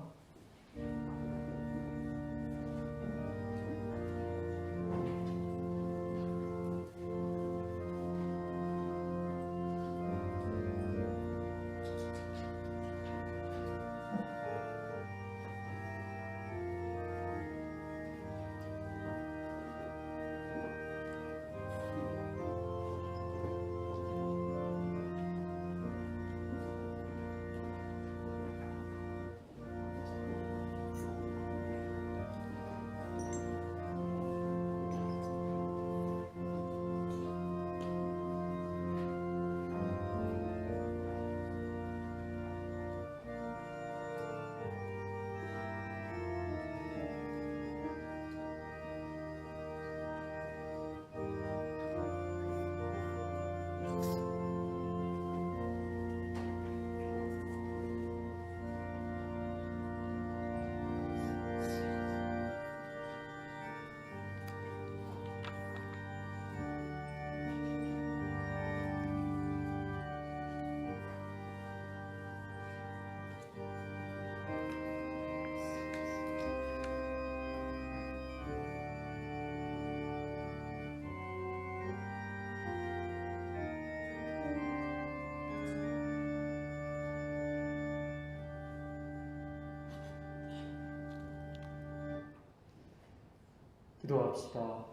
기도합시다.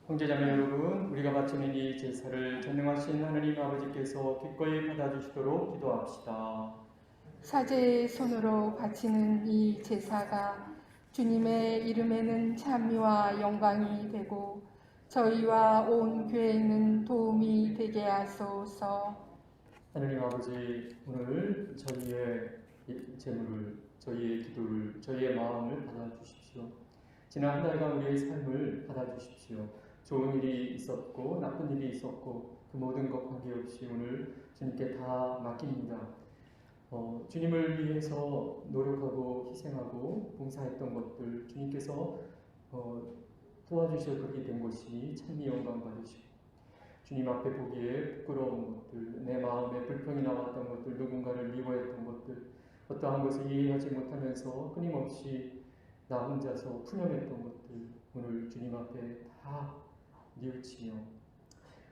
형제자매 여러분, 우리가 바치는 이 제사를 전능하신 하느님 아버지께서 기꺼이 받아주시도록 기도합시다. 사제의 손으로 바치는 이 제사가 주님의 이름에는 찬미와 영광이 되고 저희와 온 교회에는 도움이 되게 하소서. 하느님 아버지, 오늘 저희의 제물을, 저희의 기도를, 저희의 마음을 받아주십시오. 지난 한 달간 우리의 삶을 받아주십시오. 좋은 일이 있었고 나쁜 일이 있었고 그 모든 것 관계없이 오늘 주님께 다 맡깁니다. 주님을 위해서 노력하고 희생하고 봉사했던 것들 주님께서 도와주셔 그렇게 된 것이 찬미 영광 받으시고 주님 앞에 보기에 부끄러운 것들, 내 마음에 불평이 나왔던 것들, 누군가를 미워했던 것들, 어떠한 것을 이해하지 못하면서 끊임없이 나 혼자서 푸념했던 것들 오늘 주님 앞에 다 뉘우치며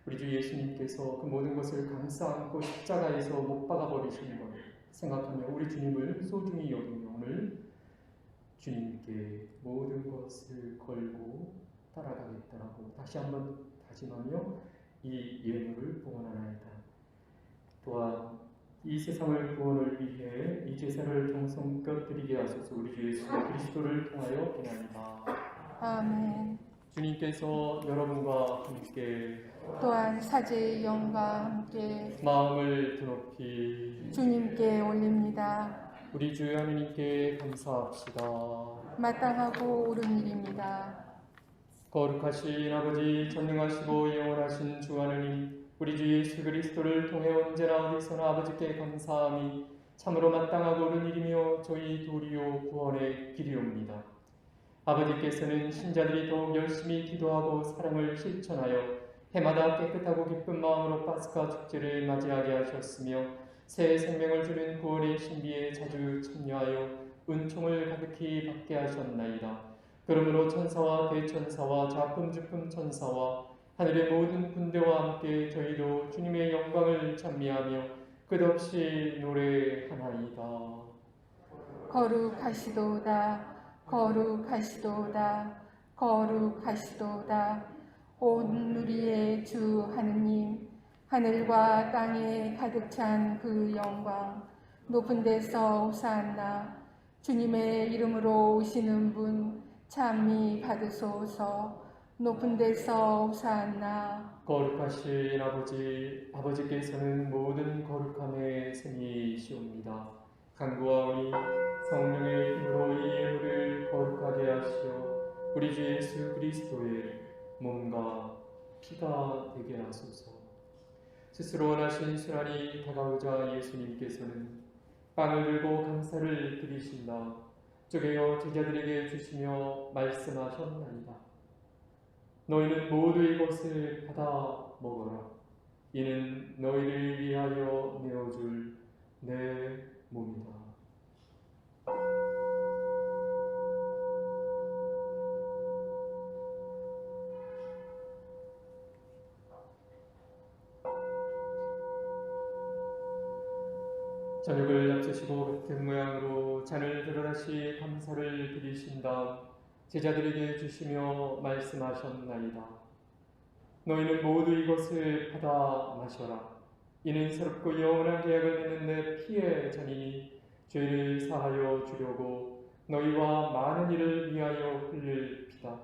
우리 주 예수님께서 그 모든 것을 감싸 안고 십자가에서 못 박아 버리신 것 생각하며 우리 주님을 소중히 여기며 오늘 주님께 모든 것을 걸고 따라가겠다라고 다시 한번 다짐하며 이 예물을 봉헌하나이다. 또한 이 세상을 구원을 위해 이 제사를 정성껏 드리게 하소서. 우리 주 예수 그리스도를 통하여 비나이다. 아멘. 주님께서 여러분과 함께 또한 사제의 영과 함께 마음을 드높이 주님께 올립니다. 우리 주 하느님께 감사합시다. 마땅하고 옳은 일입니다. 거룩하신 아버지, 전능하시고 영원하신 주 하느님, 우리 주 예수 그리스도를 통해 언제나 어디서나 아버지께 감사함이 참으로 마땅하고 옳은 일이며 저희 도리요 구원의 길이옵니다. 아버지께서는 신자들이 더욱 열심히 기도하고 사랑을 실천하여 해마다 깨끗하고 기쁜 마음으로 파스카 축제를 맞이하게 하셨으며 새 생명을 주는 구원의 신비에 자주 참여하여 은총을 가득히 받게 하셨나이다. 그러므로 천사와 대천사와 작품주품 천사와 하늘의 모든 군대와 함께 저희도 주님의 영광을 찬미하며 끝없이 노래하나이다. 거룩하시도다. 거룩하시도다. 거룩하시도다. 온 우리의 주 하느님, 하늘과 땅에 가득 찬 그 영광, 높은 데서 호산나. 주님의 이름으로 오시는 분 찬미 받으소서. 높은 데서 호산나. 거룩하신 아버지, 아버지께서는 모든 거룩함의 생이시옵니다. 간구와 우리 성령의 힘으로 이 예물을 거룩하게 하시어 우리 주 예수 그리스도의 몸과 피가 되게 하소서. 스스로 원하신 순환이 다가오자 예수님께서는 빵을 들고 감사를 드리신다. 쪼개어 제자들에게 주시며 말씀하셨나이다. 너희는 모두 이것을 받아 먹어라. 이는 너희를 위하여 내어줄 내 몸이다. 저녁을 앞서시고 같은 모양으로 잔을 들어 다시 감사를 드리신 다음 제자들에게 주시며 말씀하셨나이다. 너희는 모두 이것을 받아 마셔라. 이는 새롭고 영원한 계약을 맺는 내 피의 잔이니 죄를 사하여 주려고 너희와 많은 이를 위하여 흘릴 피다.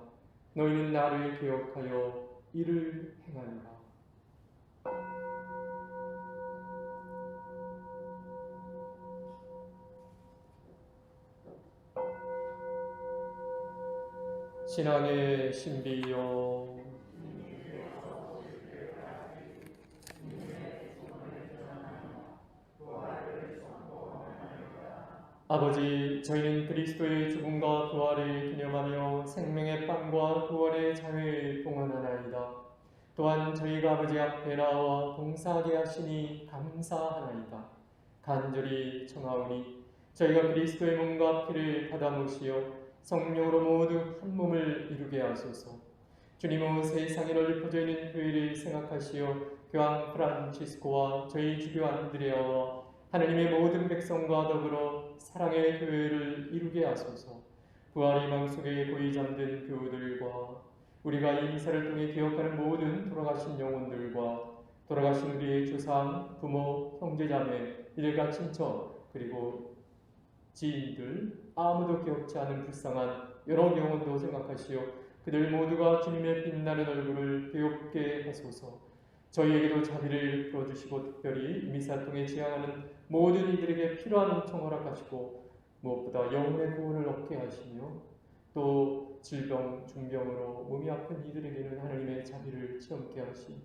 너희는 나를 기억하여 이를 행하리라. 신앙의 신비여, 아버지, 저희는 그리스도의 죽음과 부활을 기념하며 생명의 빵과 구원의 장을 봉헌하나이다. 또한 저희가 아버지 앞에 나와 봉사하게 하시니 감사하나이다. 간절히 청하오니 저희가 그리스도의 몸과 피를 받아 모시어 성령으로 모두 한 몸을 이루게 하소서. 주님은 세상에 널리 퍼져 있는 교회를 생각하시어 교황 프란치스코와 저희 주교 안드레아와 하나님의 모든 백성과 더불어 사랑의 교회를 이루게 하소서. 부활의 희망 속에 고이 잠든 교우들과 우리가 이 미사를 통해 기억하는 모든 돌아가신 영혼들과 돌아가신 우리의 조상, 부모, 형제자매, 일가 친척, 그리고 지인들, 아무도 기억지 않은 불쌍한 여러 영혼도 생각하시어 그들 모두가 주님의 빛나는 얼굴을 배웁게 하소서. 저희에게도 자비를 베풀어주시고 특별히 미사 통해 지향하는 모든 이들에게 필요한 은총 허락하시고 무엇보다 영혼의 구원을 얻게 하시며 또 질병, 중병으로 몸이 아픈 이들에게는 하나님의 자비를 체험케 하시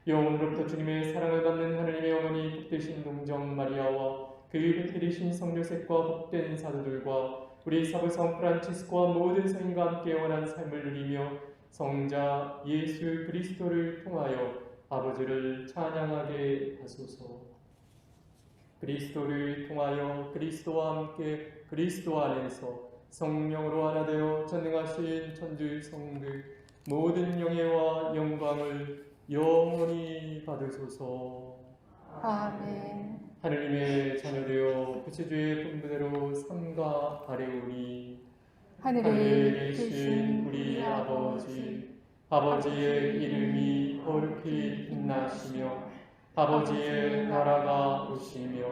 영혼으로부터 주님의 사랑을 받는 하나님의 어머니 복되신 동정 마리아와 그의 베테리신 성요셉과 복된 사도들과 우리 사부성 프란치스코와 모든 성인과 함께 영원한 삶을 누리며 성자 예수 그리스도를 통하여 아버지를 찬양하게 하소서. 그리스도를 통하여 그리스도와 함께 그리스도 안에서 성령으로 하나 되어 전능하신 천주 성들 모든 영예와 영광을 영원히 받으소서. 아멘. 하느님의 자녀되어 구세주의 분부대로 삼가 아뢰오니 하늘에 계신 우리 아버지, 아버지의 이름이 거룩히 빛나시며 아버지의 나라가 오시며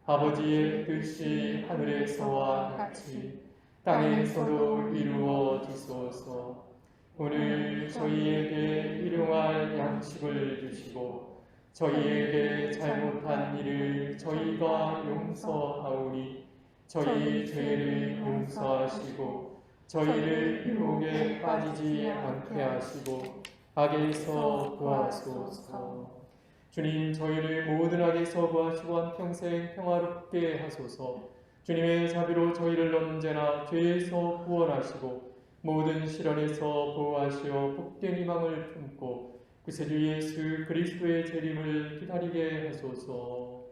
아버지의 뜻이 하늘에서와 같이 땅에서도 이루어지소서. 오늘 저희에게 일용할 양식을 주시고 저희에게 잘못한 일을 저희가 용서하오니 저희 죄를 용서하시고 저희를 유혹에 빠지지 않게 하시고 악에서 구하소서. 주님, 저희를 모든 악에서 구하시고 한평생 평화롭게 하소서. 주님의 자비로 저희를 언제나 죄에서 구원하시고 모든 시련에서 보호하시어 복된 희망을 품고 구세주 예수 그리스도의 재림을 기다리게 하소서.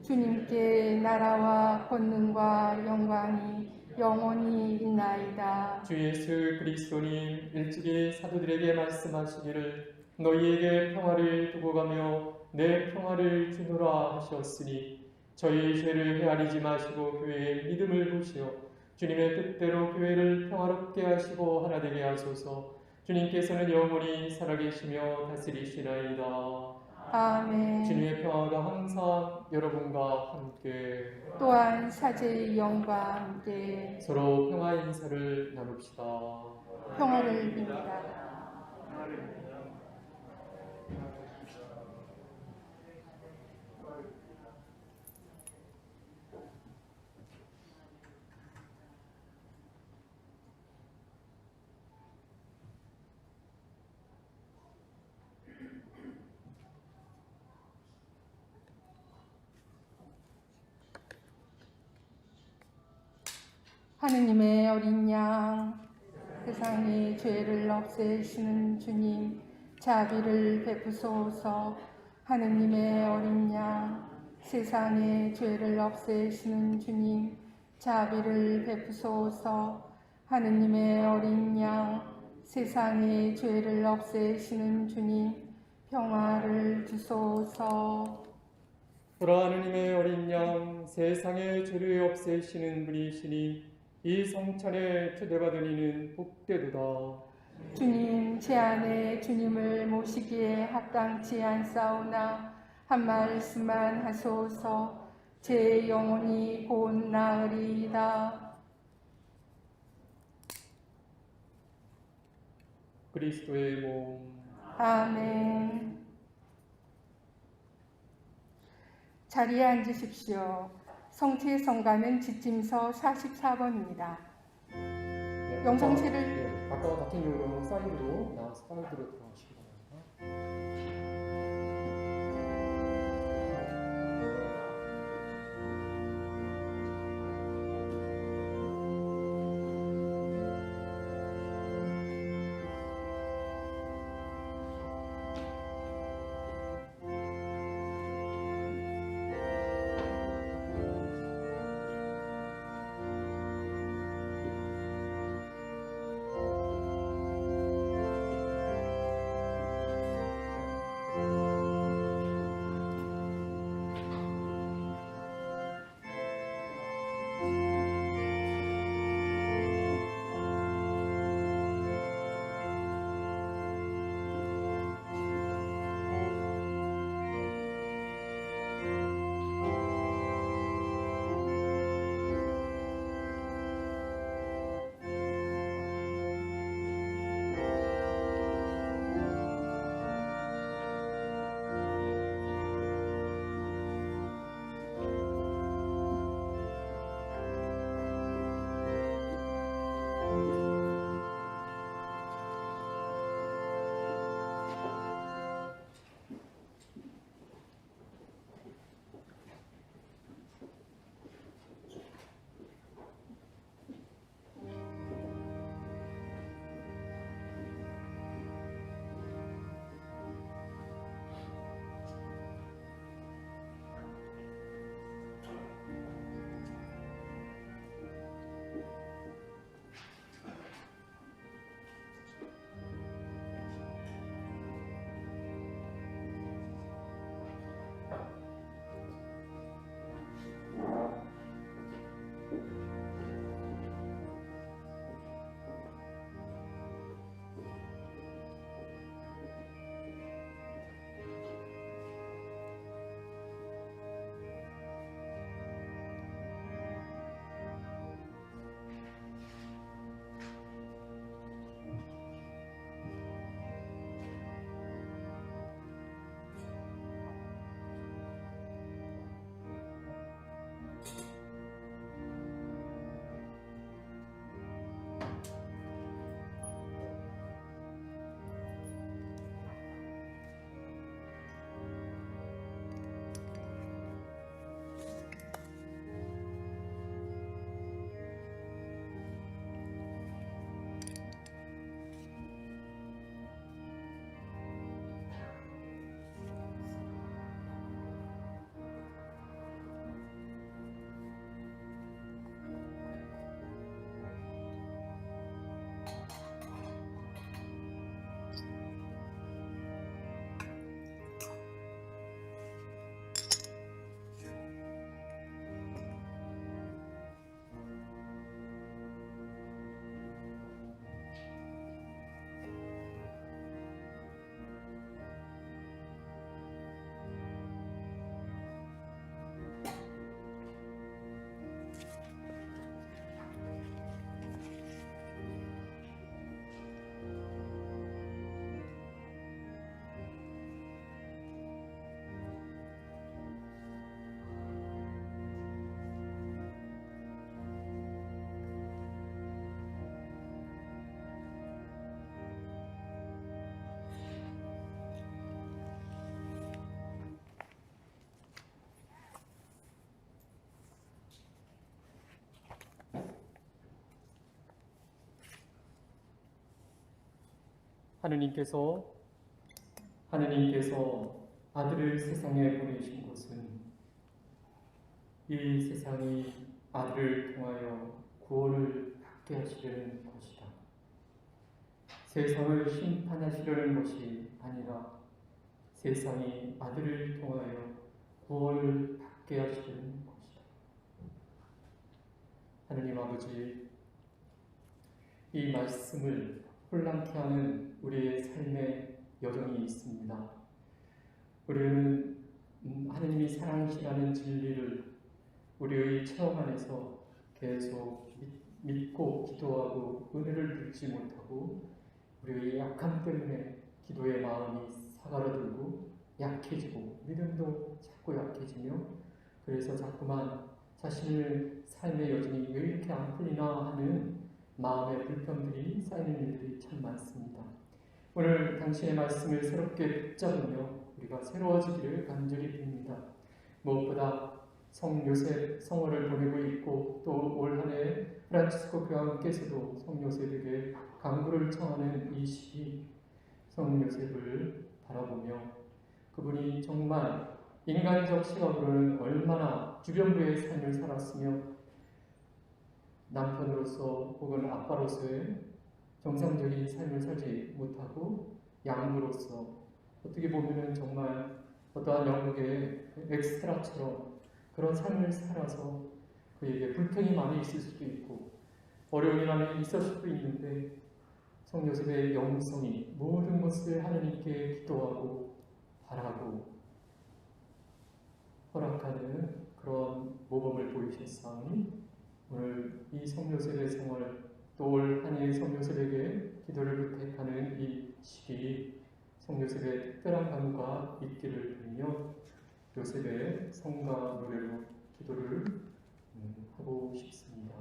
주님께 나라와 권능과 영광이 영원히 있나이다. 주 예수 그리스도님, 일찍이 사도들에게 말씀하시기를 너희에게 평화를 두고 가며 내 평화를 주노라 하셨으니 저희 죄를 헤아리지 마시고 교회의 믿음을 보시어 주님의 뜻대로 교회를 평화롭게 하시고 하나 되게 하소서. 주님께서는 영원히 살아계시며 다스리시나이다. 아멘. 주님의 평화가 항상 여러분과 함께 또한 사제의 영과 함께 서로 평화 인사를 나눕시다. 평화를 빕니다. 하느님의 어린 양, 세상의 죄를 없애시는 주님, 자비를 베푸소서. 하느님의 어린 양, 세상의 죄를 없애시는 주님, 자비를 베푸소서. 하느님의 어린 양, 세상의 죄를 없애시는 주님, 평화를 주소서. 보라, 하느님의 어린 양, 세상의 죄를 없애시는 분이시니 이 성찬에 초대받은 이는 복되도다. 주님, 제 안에 주님을 모시기에 합당치 않사오나 한 말씀만 하소서. 제 영혼이 곧 나으리이다. 그리스도의 몸. 아멘. 자리에 앉으십시오. 성취성가는 지침서 44번입니다. 네, 영상체를 아까와 같은 경우로 사이드로 나와서 사이드로 들어가시기 바랍니다. 하느님께서 아들을 세상에 보내신 것은 이 세상이 아들을 통하여 구원을 받게 하시려는 것이다. 세상을 심판하시려는 것이 아니라 세상이 아들을 통하여 구원을 받게 하시려는 것이다. 하느님 아버지, 이 말씀을 혼란케 하는 우리의 삶의 여정이 있습니다. 우리는 하느님이 사랑이시라는 진리를 우리의 체험 안에서 계속 믿고 기도하고 은혜를 듣지 못하고 우리의 약함 때문에 기도의 마음이 사가라들고 약해지고 믿음도 자꾸 약해지며 그래서 자꾸만 자신의 삶의 여정이 왜 이렇게 안 풀리나 하는 마음의 불평들이 쌓이는 일들이 참 많습니다. 오늘 당신의 말씀을 새롭게 붙잡으며 우리가 새로워지기를 간절히 빕니다. 무엇보다 성 요셉 성월을 보내고 있고 또 올 한해 프란치스코 교황께서도 성 요셉에게 간구를 청하는 이 시기 성 요셉을 바라보며 그분이 정말 인간적 시각으로는 얼마나 주변부의 삶을 살았으며 남편으로서 혹은 아빠로서의 정상적인 삶을 살지 못하고 양부로서 어떻게 보면은 정말 어떠한 영국의 엑스트라처럼 그런 삶을 살아서 그에게 불평이 많이 있을 수도 있고 어려움이 많이 있을 수도 있는데 성 요셉의 영성이 모든 것을 하느님께 기도하고 바라고 허락하는 그런 모범을 보이셨사오니 오늘 이 성 요셉의 생활 또 올 한해의 성 요셉에게 기도를 부탁하는 이 시기 성 요셉의 특별한 간구가 있기를 빌며 요셉의 성가 노래로 기도를 하고 싶습니다.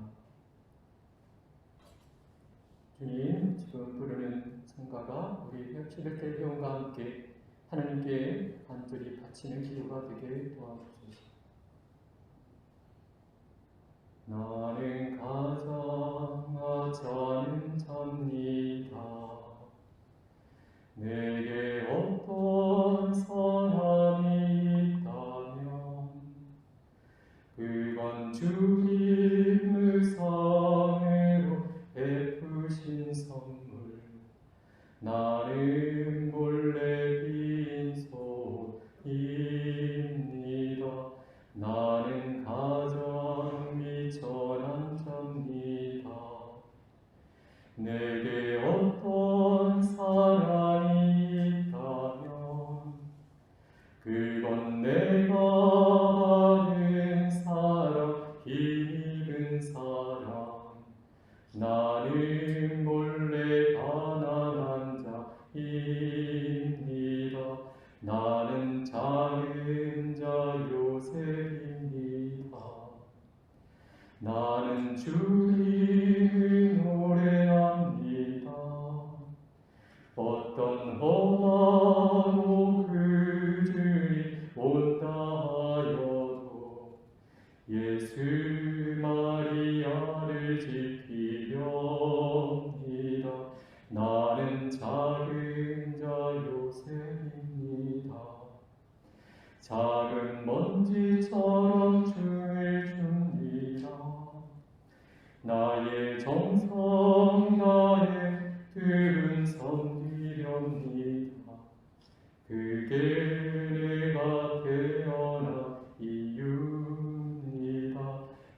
주님, 지금 부르는 성가가 우리 시베텔 회원과 함께 하나님께 간절히 바치는 기도가 되게 도와주시옵소서. 나는 가장 하찮은 자입니다. 내게 어떤 선함이 있다면 그건 주님의 상으로 베푸신 선물 나는 본래 빈손입니다. 나는 가장 미천한 자입니다. 내게 어떤 사랑이 있다면 그건 내가 받은 사랑 힘입은 사랑 나는 본래 가난한 자입니다. 나는 작은 자 요셉입니다. 나는 주님을 노래합니다. 어떤 험하고 그 주님 온다 하여도 예수 마리아를 지키렵니다. 나는 작은 자 요셉입니다. 작은 먼지처럼 춤을 춥니다. 나의 정성 나의 뜻은 섬기렵니다. 그게 내가 태어난 이유입니다.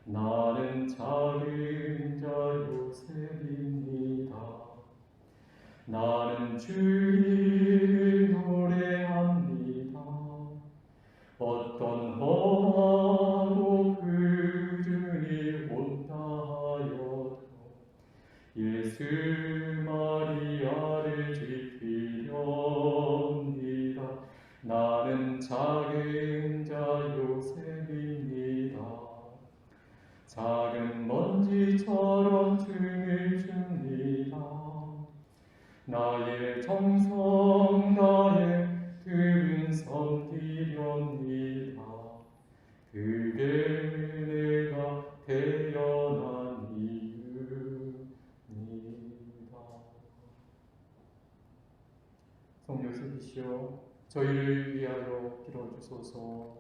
나는 작은 자 요셉입니다. 나는 주님을 노래합니다. 어떤 험하고 그 주님 온다 하여도 예수 마리아를 지키렵니다. 나는 작은 자 요셉입니다. 작은 먼지처럼 춤을 춥니다. 나의 정성 나의 뜻은 섬기렵니다. 그게 내가 태어난 이유입니다. 주시오. 저희를 위하여 빌어주소서.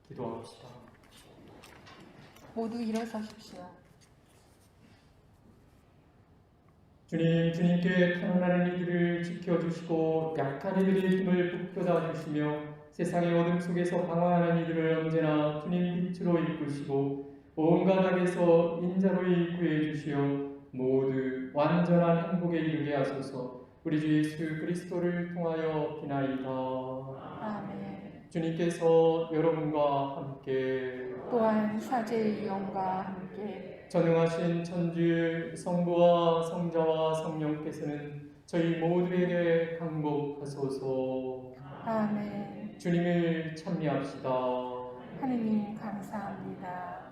기도합시다. 모두 일어서십시오. 주님, 주님께 탄원하는 이들을 지켜주시고 약한 이들의 힘을 북돋아 주시며 세상의 어둠 속에서 방황하는 이들을 언제나 주님 빛으로 이끄시고 온갖 악에서 인자로이 구해 주시어 모두 완전한 행복에 이르게 하소서. 우리 주 예수 그리스도를 통하여 비나이다. 아멘. 주님께서 여러분과 함께 또한 사제의 영과 함께 전능하신 천주 성부와 성자와 성령께서는 저희 모두에게 강복하소서. 아멘. 주님을 찬미합시다. 하느님 감사합니다.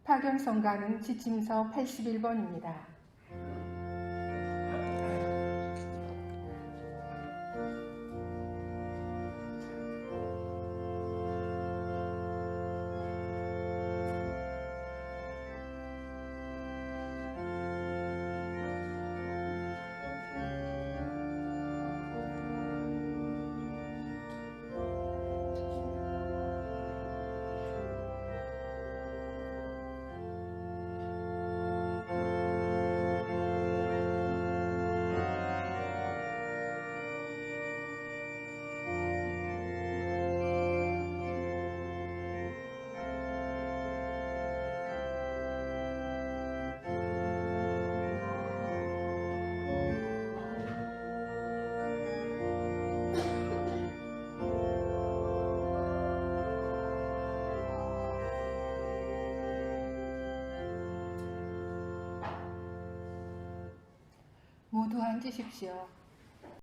파견성가는 지침서 81번입니다. 모두 앉으십시오.